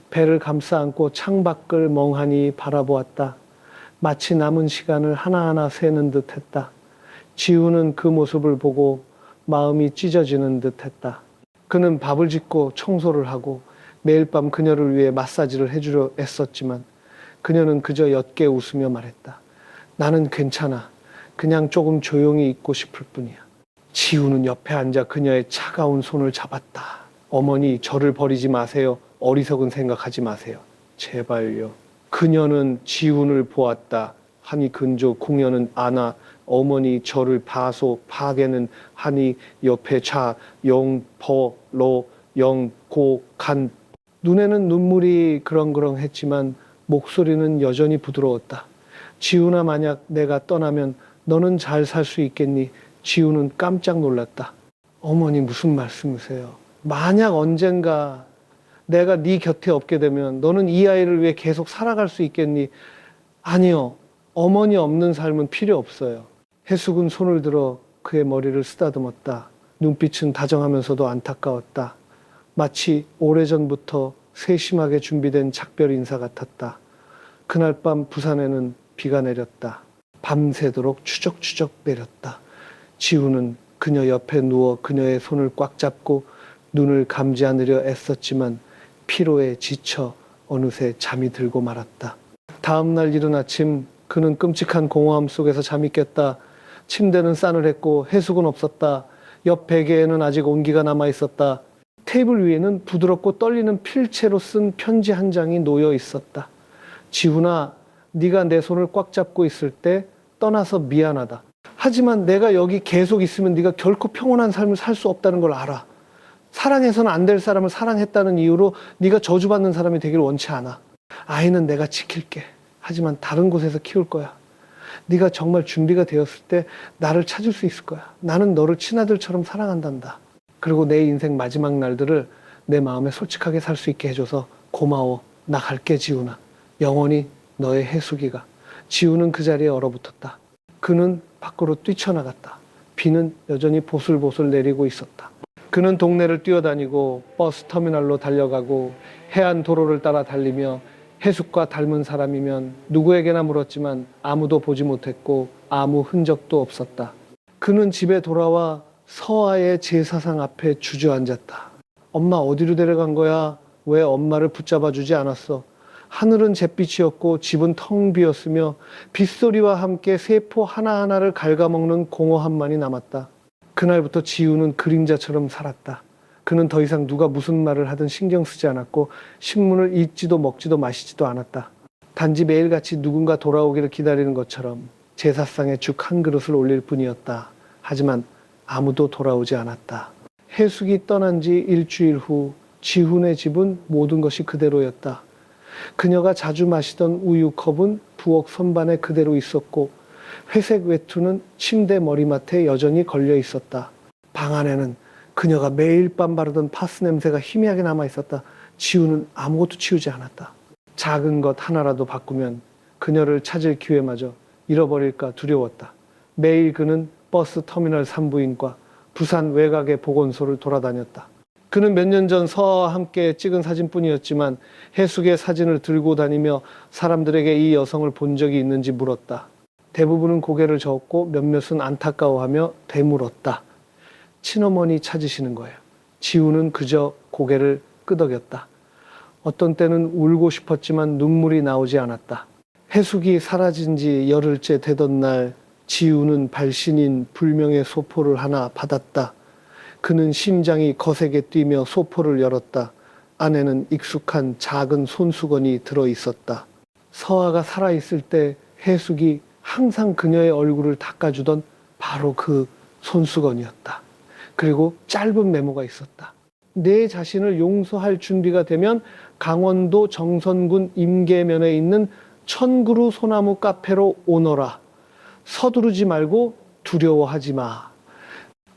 배를 감싸 안고 창밖을 멍하니 바라보았다. 마치 남은 시간을 하나하나 세는 듯 했다. 지우는 그 모습을 보고 마음이 찢어지는 듯 했다. 그는 밥을 짓고 청소를 하고 매일 밤 그녀를 위해 마사지를 해주려 애썼지만 그녀는 그저 옅게 웃으며 말했다. 나는 괜찮아. 그냥 조금 조용히 있고 싶을 뿐이야. 지우는 옆에 앉아 그녀의 차가운 손을 잡았다. 어머니, 저를 버리지 마세요. 어리석은 생각하지 마세요. 제발요. 그녀는 지훈을 보았다. 하니 근조 궁녀는 아나 어머니 저를 봐소 파게는 하니 옆에 차 영퍼로 영고간 눈에는 눈물이 그렁그렁했지만 목소리는 여전히 부드러웠다. 지훈아 만약 내가 떠나면 너는 잘 살 수 있겠니? 지훈은 깜짝 놀랐다. 어머니 무슨 말씀이세요? 만약 언젠가 내가 네 곁에 없게 되면 너는 이 아이를 위해 계속 살아갈 수 있겠니? 아니요. 어머니 없는 삶은 필요 없어요. 해숙은 손을 들어 그의 머리를 쓰다듬었다. 눈빛은 다정하면서도 안타까웠다. 마치 오래전부터 세심하게 준비된 작별 인사 같았다. 그날 밤 부산에는 비가 내렸다. 밤새도록 추적추적 내렸다. 지우는 그녀 옆에 누워 그녀의 손을 꽉 잡고 눈을 감지 않으려 애썼지만 피로에 지쳐 어느새 잠이 들고 말았다. 다음 날 이른 아침 그는 끔찍한 공허함 속에서 잠이 깼다. 침대는 싸늘했고 해숙은 없었다. 옆 베개에는 아직 온기가 남아 있었다. 테이블 위에는 부드럽고 떨리는 필체로 쓴 편지 한 장이 놓여 있었다. 지훈아, 네가 내 손을 꽉 잡고 있을 때 떠나서 미안하다. 하지만 내가 여기 계속 있으면 네가 결코 평온한 삶을 살 수 없다는 걸 알아. 사랑해서는 안 될 사람을 사랑했다는 이유로 네가 저주받는 사람이 되길 원치 않아. 아이는 내가 지킬게. 하지만 다른 곳에서 키울 거야. 네가 정말 준비가 되었을 때 나를 찾을 수 있을 거야. 나는 너를 친아들처럼 사랑한단다. 그리고 내 인생 마지막 날들을 내 마음에 솔직하게 살 수 있게 해줘서 고마워. 나 갈게 지훈아. 영원히 너의 해숙이가. 지훈은 그 자리에 얼어붙었다. 그는 밖으로 뛰쳐나갔다. 비는 여전히 보슬보슬 내리고 있었다. 그는 동네를 뛰어다니고 버스 터미널로 달려가고 해안 도로를 따라 달리며 해숙과 닮은 사람이면 누구에게나 물었지만 아무도 보지 못했고 아무 흔적도 없었다. 그는 집에 돌아와 서아의 제사상 앞에 주저앉았다. 엄마 어디로 데려간 거야? 왜 엄마를 붙잡아 주지 않았어? 하늘은 잿빛이었고 집은 텅 비었으며 빗소리와 함께 세포 하나하나를 갉아먹는 공허함만이 남았다. 그날부터 지우는 그림자처럼 살았다. 그는 더 이상 누가 무슨 말을 하든 신경 쓰지 않았고 신문을 읽지도 먹지도 마시지도 않았다. 단지 매일같이 누군가 돌아오기를 기다리는 것처럼 제사상에 죽 한 그릇을 올릴 뿐이었다. 하지만 아무도 돌아오지 않았다. 해숙이 떠난 지 일주일 후 지훈의 집은 모든 것이 그대로였다. 그녀가 자주 마시던 우유컵은 부엌 선반에 그대로 있었고 회색 외투는 침대 머리맡에 여전히 걸려 있었다. 방 안에는 그녀가 매일 밤 바르던 파스 냄새가 희미하게 남아 있었다. 지우는 아무것도 치우지 않았다. 작은 것 하나라도 바꾸면 그녀를 찾을 기회마저 잃어버릴까 두려웠다. 매일 그는 버스 터미널 산부인과 부산 외곽의 보건소를 돌아다녔다. 그는 몇 년 전 서아와 함께 찍은 사진뿐이었지만 해숙의 사진을 들고 다니며 사람들에게 이 여성을 본 적이 있는지 물었다. 대부분은 고개를 저었고 몇몇은 안타까워하며 되물었다. 친어머니 찾으시는 거예요. 지우는 그저 고개를 끄덕였다. 어떤 때는 울고 싶었지만 눈물이 나오지 않았다. 해숙이 사라진 지 열흘째 되던 날 지우는 발신인 불명의 소포를 하나 받았다. 그는 심장이 거세게 뛰며 소포를 열었다. 안에는 익숙한 작은 손수건이 들어있었다. 서아가 살아있을 때 해숙이 항상 그녀의 얼굴을 닦아주던 바로 그 손수건이었다. 그리고 짧은 메모가 있었다. 내 자신을 용서할 준비가 되면 강원도 정선군 임계면에 있는 천그루 소나무 카페로 오너라. 서두르지 말고 두려워하지 마.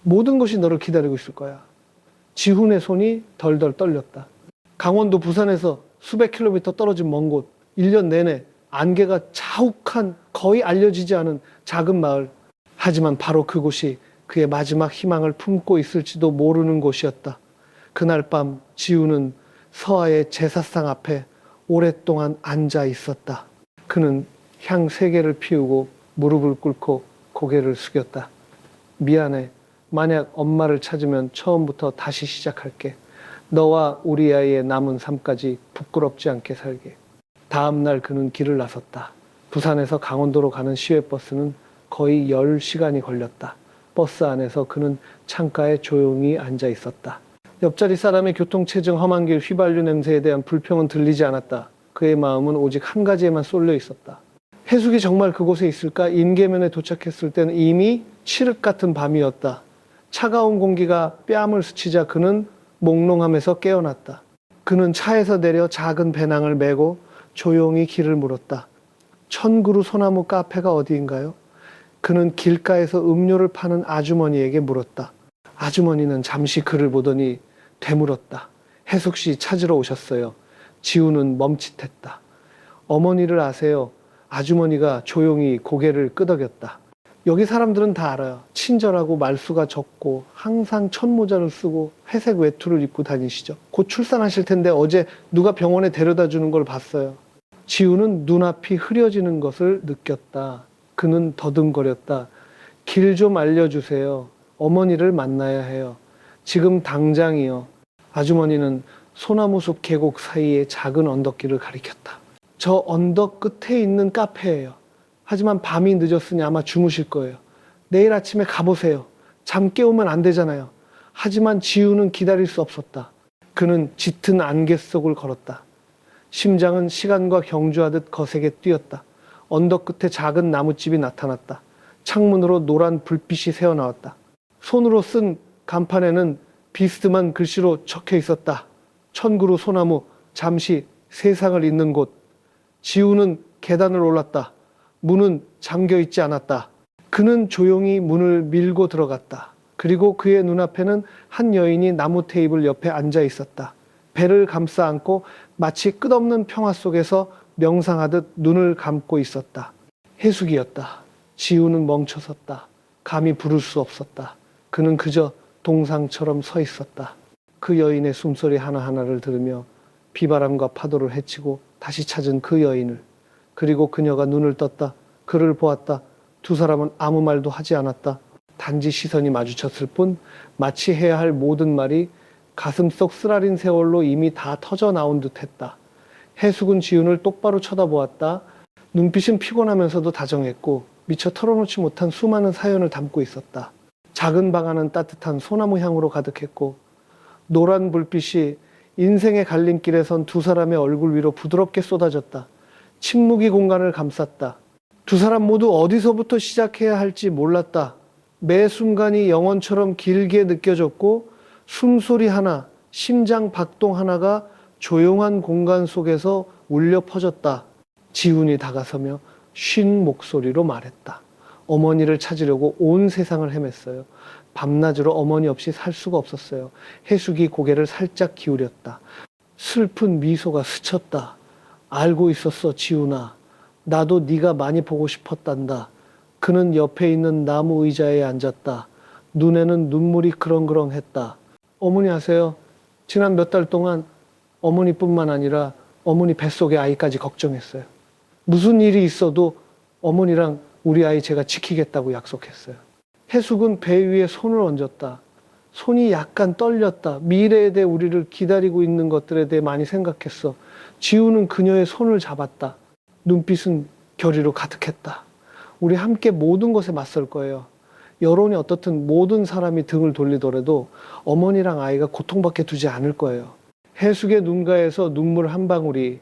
모든 것이 너를 기다리고 있을 거야. 지훈의 손이 덜덜 떨렸다. 강원도 부산에서 수백 킬로미터 떨어진 먼 곳, 1년 내내 안개가 자욱한 거의 알려지지 않은 작은 마을. 하지만 바로 그곳이 그의 마지막 희망을 품고 있을지도 모르는 곳이었다. 그날 밤 지우는 서아의 제사상 앞에 오랫동안 앉아 있었다. 그는 향 3개를 피우고 무릎을 꿇고 고개를 숙였다. 미안해. 만약 엄마를 찾으면 처음부터 다시 시작할게. 너와 우리 아이의 남은 삶까지 부끄럽지 않게 살게. 다음 날 그는 길을 나섰다. 부산에서 강원도로 가는 시외버스는 거의 10시간이 걸렸다. 버스 안에서 그는 창가에 조용히 앉아 있었다. 옆자리 사람의 교통체증, 험한 길, 휘발유 냄새에 대한 불평은 들리지 않았다. 그의 마음은 오직 한 가지에만 쏠려 있었다. 해숙이 정말 그곳에 있을까? 임계면에 도착했을 때는 이미 칠흑 같은 밤이었다. 차가운 공기가 뺨을 스치자 그는 몽롱함에서 깨어났다. 그는 차에서 내려 작은 배낭을 메고 조용히 길을 물었다. 천그루 소나무 카페가 어디인가요? 그는 길가에서 음료를 파는 아주머니에게 물었다. 아주머니는 잠시 그를 보더니 되물었다. 해숙 씨 찾으러 오셨어요. 지우는 멈칫했다. 어머니를 아세요? 아주머니가 조용히 고개를 끄덕였다. 여기 사람들은 다 알아요. 친절하고 말수가 적고 항상 천모자를 쓰고 회색 외투를 입고 다니시죠. 곧 출산하실 텐데 어제 누가 병원에 데려다 주는 걸 봤어요. 지우는 눈앞이 흐려지는 것을 느꼈다. 그는 더듬거렸다. 길 좀 알려주세요. 어머니를 만나야 해요. 지금 당장이요. 아주머니는 소나무숲 계곡 사이의 작은 언덕길을 가리켰다. 저 언덕 끝에 있는 카페예요. 하지만 밤이 늦었으니 아마 주무실 거예요. 내일 아침에 가보세요. 잠 깨우면 안 되잖아요. 하지만 지우는 기다릴 수 없었다. 그는 짙은 안개 속을 걸었다. 심장은 시간과 경주하듯 거세게 뛰었다. 언덕 끝에 작은 나뭇집이 나타났다. 창문으로 노란 불빛이 새어나왔다. 손으로 쓴 간판에는 비스듬한 글씨로 적혀 있었다. 천그루 소나무, 잠시 세상을 잇는 곳. 지우는 계단을 올랐다. 문은 잠겨 있지 않았다. 그는 조용히 문을 밀고 들어갔다. 그리고 그의 눈앞에는 한 여인이 나무 테이블 옆에 앉아 있었다. 배를 감싸 안고 마치 끝없는 평화 속에서 명상하듯 눈을 감고 있었다. 해숙이었다. 지우는 멈춰섰다. 감히 부를 수 없었다. 그는 그저 동상처럼 서 있었다. 그 여인의 숨소리 하나하나를 들으며 비바람과 파도를 헤치고 다시 찾은 그 여인을, 그리고 그녀가 눈을 떴다. 그를 보았다. 두 사람은 아무 말도 하지 않았다. 단지 시선이 마주쳤을 뿐 마치 해야 할 모든 말이 가슴속 쓰라린 세월로 이미 다 터져 나온 듯했다. 해숙은 지훈을 똑바로 쳐다보았다. 눈빛은 피곤하면서도 다정했고 미처 털어놓지 못한 수많은 사연을 담고 있었다. 작은 방 안은 따뜻한 소나무 향으로 가득했고 노란 불빛이 인생의 갈림길에 선 두 사람의 얼굴 위로 부드럽게 쏟아졌다. 침묵이 공간을 감쌌다. 두 사람 모두 어디서부터 시작해야 할지 몰랐다. 매 순간이 영원처럼 길게 느껴졌고 숨소리 하나, 심장 박동 하나가 조용한 공간 속에서 울려 퍼졌다. 지훈이 다가서며 쉰 목소리로 말했다. 어머니를 찾으려고 온 세상을 헤맸어요. 밤낮으로 어머니 없이 살 수가 없었어요. 해숙이 고개를 살짝 기울였다. 슬픈 미소가 스쳤다. 알고 있었어, 지훈아. 나도 네가 많이 보고 싶었단다. 그는 옆에 있는 나무 의자에 앉았다. 눈에는 눈물이 그렁그렁했다. 어머니 아세요? 지난 몇 달 동안 어머니뿐만 아니라 어머니 뱃속의 아이까지 걱정했어요. 무슨 일이 있어도 어머니랑 우리 아이 제가 지키겠다고 약속했어요. 해숙은 배 위에 손을 얹었다. 손이 약간 떨렸다. 미래에 대해 우리를 기다리고 있는 것들에 대해 많이 생각했어. 지우는 그녀의 손을 잡았다. 눈빛은 결의로 가득했다. 우리 함께 모든 것에 맞설 거예요. 여론이 어떻든 모든 사람이 등을 돌리더라도 어머니랑 아이가 고통받게 두지 않을 거예요. 해숙의 눈가에서 눈물 한 방울이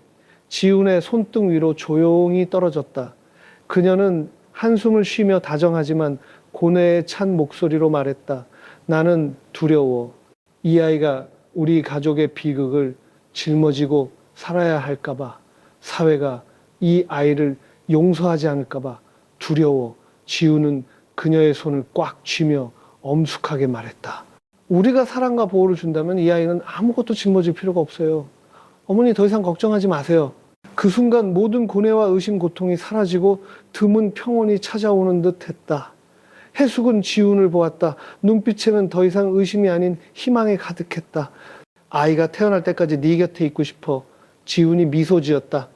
지훈의 손등 위로 조용히 떨어졌다. 그녀는 한숨을 쉬며 다정하지만 고뇌에 찬 목소리로 말했다. 나는 두려워. 이 아이가 우리 가족의 비극을 짊어지고 살아야 할까봐, 사회가 이 아이를 용서하지 않을까봐 두려워. 지우는 그녀의 손을 꽉 쥐며 엄숙하게 말했다. 우리가 사랑과 보호를 준다면 이 아이는 아무것도 짊어질 필요가 없어요. 어머니 더 이상 걱정하지 마세요. 그 순간 모든 고뇌와 의심, 고통이 사라지고 드문 평온이 찾아오는 듯 했다. 해숙은 지훈을 보았다. 눈빛에는 더 이상 의심이 아닌 희망이 가득했다. 아이가 태어날 때까지 네 곁에 있고 싶어. 지훈이 미소 지었다.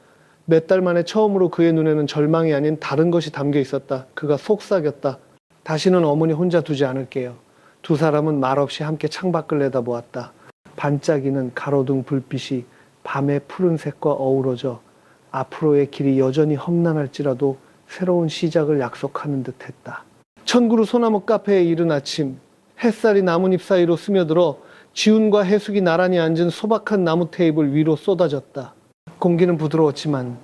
몇 달 만에 처음으로 그의 눈에는 절망이 아닌 다른 것이 담겨 있었다. 그가 속삭였다. 다시는 어머니 혼자 두지 않을게요. 두 사람은 말없이 함께 창밖을 내다보았다. 반짝이는 가로등 불빛이 밤의 푸른색과 어우러져 앞으로의 길이 여전히 험난할지라도 새로운 시작을 약속하는 듯했다. 천그루 소나무 카페에 이른 아침, 햇살이 나뭇잎 사이로 스며들어 지훈과 해숙이 나란히 앉은 소박한 나무 테이블 위로 쏟아졌다. 공기는 부드러웠지만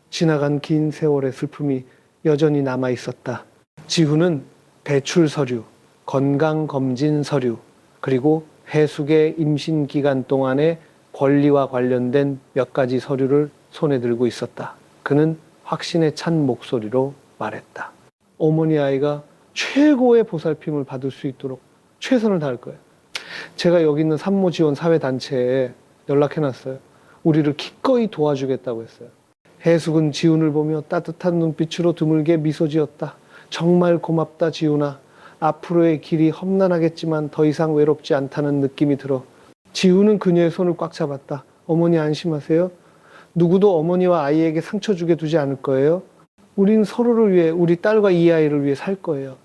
지나간 긴 세월의 슬픔이 여전히 남아있었다. 지훈은 배출 서류, 건강검진 서류, 그리고 해숙의 임신 기간 동안의 권리와 관련된 몇 가지 서류를 손에 들고 있었다. 그는 확신에 찬 목소리로 말했다. 어머니 아이가 최고의 보살핌을 받을 수 있도록 최선을 다할 거예요. 제가 여기 있는 산모 지원 사회단체에 연락해놨어요. 우리를 기꺼이 도와주겠다고 했어요. 해숙은 지훈을 보며 따뜻한 눈빛으로 드물게 미소 지었다. 정말 고맙다 지훈아. 앞으로의 길이 험난하겠지만 더 이상 외롭지 않다는 느낌이 들어. 지훈은 그녀의 손을 꽉 잡았다. 어머니 안심하세요. 누구도 어머니와 아이에게 상처 주게 두지 않을 거예요. 우린 서로를 위해, 우리 딸과 이 아이를 위해 살 거예요.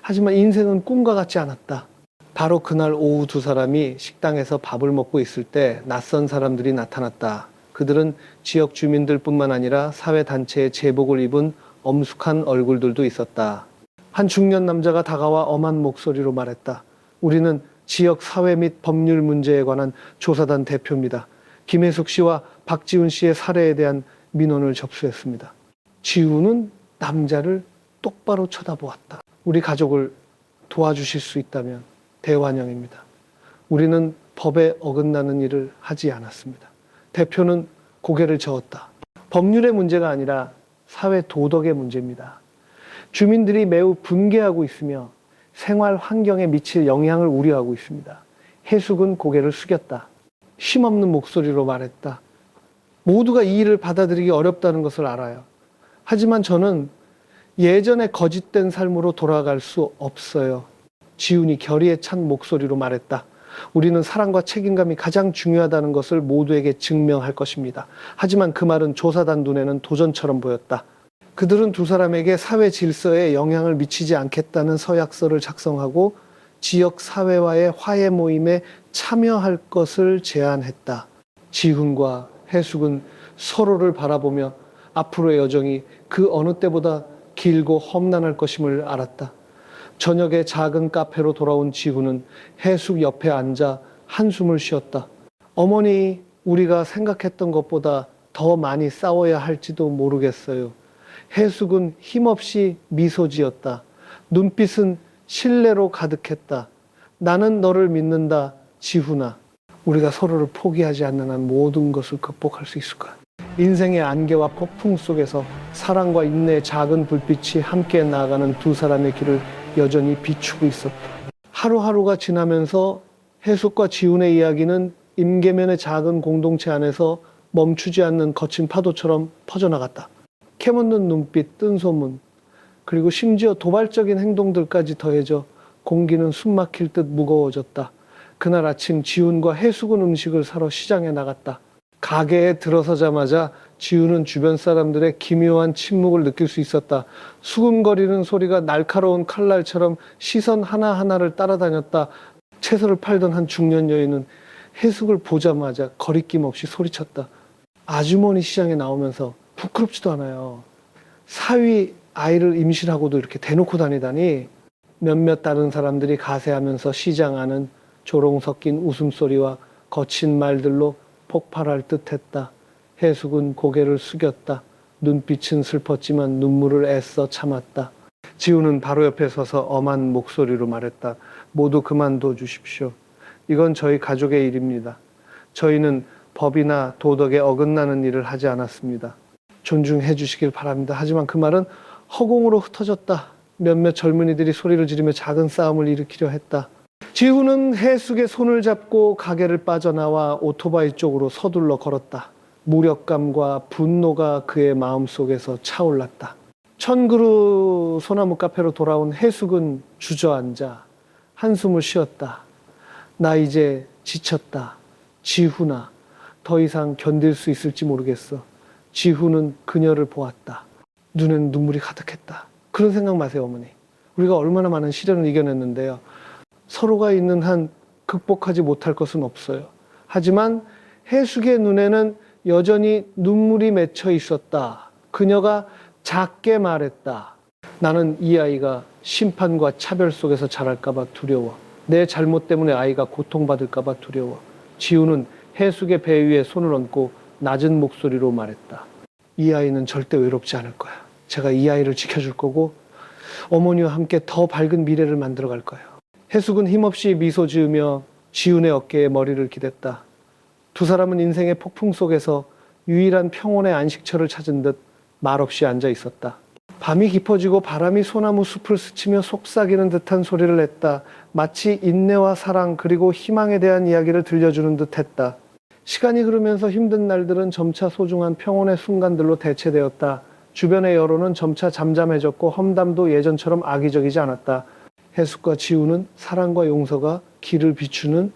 하지만 인생은 꿈과 같지 않았다. 바로 그날 오후 두 사람이 식당에서 밥을 먹고 있을 때 낯선 사람들이 나타났다. 그들은 지역 주민들뿐만 아니라 사회단체의 제복을 입은 엄숙한 얼굴들도 있었다. 한 중년 남자가 다가와 엄한 목소리로 말했다. 우리는 지역 사회 및 법률 문제에 관한 조사단 대표입니다. 김혜숙 씨와 박지훈 씨의 살해에 대한 민원을 접수했습니다. 지훈은 남자를 똑바로 쳐다보았다. 우리 가족을 도와주실 수 있다면 대환영입니다. 우리는 법에 어긋나는 일을 하지 않았습니다. 대표는 고개를 저었다. 법률의 문제가 아니라 사회 도덕의 문제입니다. 주민들이 매우 분개하고 있으며 생활 환경에 미칠 영향을 우려하고 있습니다. 해숙은 고개를 숙였다. 힘없는 목소리로 말했다. 모두가 이 일을 받아들이기 어렵다는 것을 알아요. 하지만 저는 예전의 거짓된 삶으로 돌아갈 수 없어요. 지훈이 결의에 찬 목소리로 말했다. 우리는 사랑과 책임감이 가장 중요하다는 것을 모두에게 증명할 것입니다. 하지만 그 말은 조사단 눈에는 도전처럼 보였다. 그들은 두 사람에게 사회 질서에 영향을 미치지 않겠다는 서약서를 작성하고 지역 사회와의 화해 모임에 참여할 것을 제안했다. 지훈과 해숙은 서로를 바라보며 앞으로의 여정이 그 어느 때보다 길고 험난할 것임을 알았다. 저녁에 작은 카페로 돌아온 지훈은 해숙 옆에 앉아 한숨을 쉬었다. 어머니, 우리가 생각했던 것보다 더 많이 싸워야 할지도 모르겠어요. 해숙은 힘없이 미소 지었다. 눈빛은 신뢰로 가득했다. 나는 너를 믿는다, 지훈아. 우리가 서로를 포기하지 않는 한 모든 것을 극복할 수 있을 거야. 인생의 안개와 폭풍 속에서 사랑과 인내의 작은 불빛이 함께 나아가는 두 사람의 길을 여전히 비추고 있었다. 하루하루가 지나면서 해숙과 지훈의 이야기는 임계면의 작은 공동체 안에서 멈추지 않는 거친 파도처럼 퍼져나갔다. 캐묻는 눈빛, 뜬 소문, 그리고 심지어 도발적인 행동들까지 더해져 공기는 숨막힐 듯 무거워졌다. 그날 아침 지훈과 해숙은 음식을 사러 시장에 나갔다. 가게에 들어서자마자 지훈은 주변 사람들의 기묘한 침묵을 느낄 수 있었다. 수근거리는 소리가 날카로운 칼날처럼 시선 하나하나를 따라다녔다. 채소를 팔던 한 중년 여인은 해숙을 보자마자 거리낌 없이 소리쳤다. 아주머니 시장에 나오면서 부끄럽지도 않아요. 사위 아이를 임신하고도 이렇게 대놓고 다니다니. 몇몇 다른 사람들이 가세하면서 시장 안은 조롱 섞인 웃음소리와 거친 말들로 폭발할 듯했다. 해숙은 고개를 숙였다. 눈빛은 슬펐지만 눈물을 애써 참았다. 지훈은 바로 옆에 서서 엄한 목소리로 말했다. 모두 그만둬 주십시오. 이건 저희 가족의 일입니다. 저희는 법이나 도덕에 어긋나는 일을 하지 않았습니다. 존중해 주시길 바랍니다. 하지만 그 말은 허공으로 흩어졌다. 몇몇 젊은이들이 소리를 지르며 작은 싸움을 일으키려 했다. 지훈은 해숙의 손을 잡고 가게를 빠져나와 오토바이 쪽으로 서둘러 걸었다. 무력감과 분노가 그의 마음속에서 차올랐다. 천그루 소나무 카페로 돌아온 해숙은 주저앉아 한숨을 쉬었다. 나 이제 지쳤다. 지훈아, 더 이상 견딜 수 있을지 모르겠어. 지훈은 그녀를 보았다. 눈엔 눈물이 가득했다. 그런 생각 마세요, 어머니. 우리가 얼마나 많은 시련을 이겨냈는데요. 서로가 있는 한 극복하지 못할 것은 없어요. 하지만 해숙의 눈에는 여전히 눈물이 맺혀 있었다. 그녀가 작게 말했다. 나는 이 아이가 심판과 차별 속에서 자랄까봐 두려워. 내 잘못 때문에 아이가 고통받을까봐 두려워. 지훈은 해숙의 배 위에 손을 얹고 낮은 목소리로 말했다. 이 아이는 절대 외롭지 않을 거야. 제가 이 아이를 지켜줄 거고 어머니와 함께 더 밝은 미래를 만들어 갈 거예요. 해숙은 힘없이 미소 지으며 지훈의 어깨에 머리를 기댔다. 두 사람은 인생의 폭풍 속에서 유일한 평온의 안식처를 찾은 듯 말없이 앉아 있었다. 밤이 깊어지고 바람이 소나무 숲을 스치며 속삭이는 듯한 소리를 냈다. 마치 인내와 사랑 그리고 희망에 대한 이야기를 들려주는 듯 했다. 시간이 흐르면서 힘든 날들은 점차 소중한 평온의 순간들로 대체되었다. 주변의 여론은 점차 잠잠해졌고 험담도 예전처럼 악의적이지 않았다. 해숙과 지우는 사랑과 용서가 길을 비추는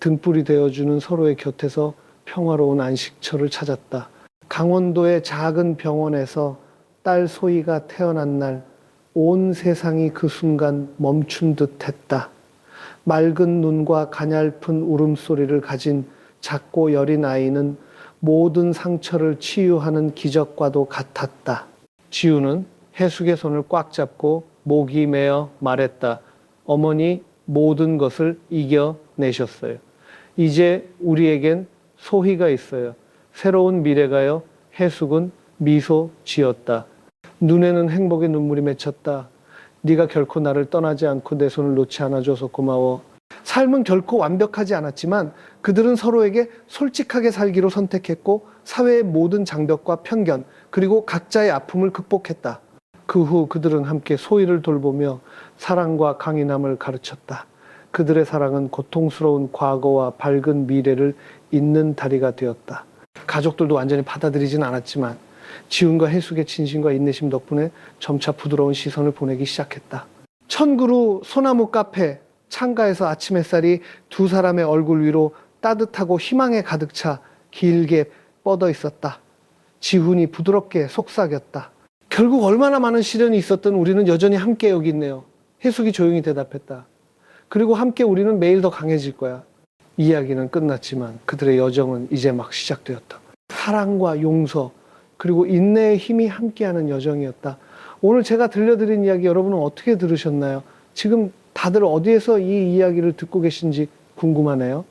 등불이 되어주는 서로의 곁에서 평화로운 안식처를 찾았다. 강원도의 작은 병원에서 딸 소희가 태어난 날, 온 세상이 그 순간 멈춘 듯 했다. 맑은 눈과 가냘픈 울음소리를 가진 작고 여린 아이는 모든 상처를 치유하는 기적과도 같았다. 지우는 해숙의 손을 꽉 잡고 목이 메어 말했다. 어머니 모든 것을 이겨내셨어요. 이제 우리에겐 소희가 있어요. 새로운 미래가요. 해숙은 미소 지었다. 눈에는 행복의 눈물이 맺혔다. 네가 결코 나를 떠나지 않고 내 손을 놓지 않아줘서 고마워. 삶은 결코 완벽하지 않았지만 그들은 서로에게 솔직하게 살기로 선택했고 사회의 모든 장벽과 편견 그리고 각자의 아픔을 극복했다. 그 후 그들은 함께 소희를 돌보며 사랑과 강인함을 가르쳤다. 그들의 사랑은 고통스러운 과거와 밝은 미래를 잇는 다리가 되었다. 가족들도 완전히 받아들이진 않았지만 지훈과 해숙의 진심과 인내심 덕분에 점차 부드러운 시선을 보내기 시작했다. 천그루 소나무 카페 창가에서 아침 햇살이 두 사람의 얼굴 위로 따뜻하고 희망에 가득 차 길게 뻗어 있었다. 지훈이 부드럽게 속삭였다. 결국 얼마나 많은 시련이 있었든 우리는 여전히 함께 여기 있네요. 해숙이 조용히 대답했다. 그리고 함께 우리는 매일 더 강해질 거야. 이야기는 끝났지만 그들의 여정은 이제 막 시작되었다. 사랑과 용서 그리고 인내의 힘이 함께하는 여정이었다. 오늘 제가 들려드린 이야기 여러분은 어떻게 들으셨나요? 지금 다들 어디에서 이 이야기를 듣고 계신지 궁금하네요.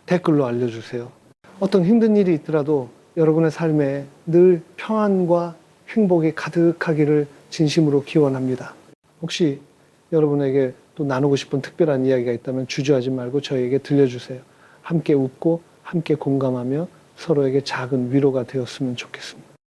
댓글로 알려주세요. 어떤 힘든 일이 있더라도 여러분의 삶에 늘 평안과 행복이 가득하기를 진심으로 기원합니다. 혹시 여러분에게 또 나누고 싶은 특별한 이야기가 있다면 주저하지 말고 저에게 들려주세요. 함께 웃고 함께 공감하며 서로에게 작은 위로가 되었으면 좋겠습니다.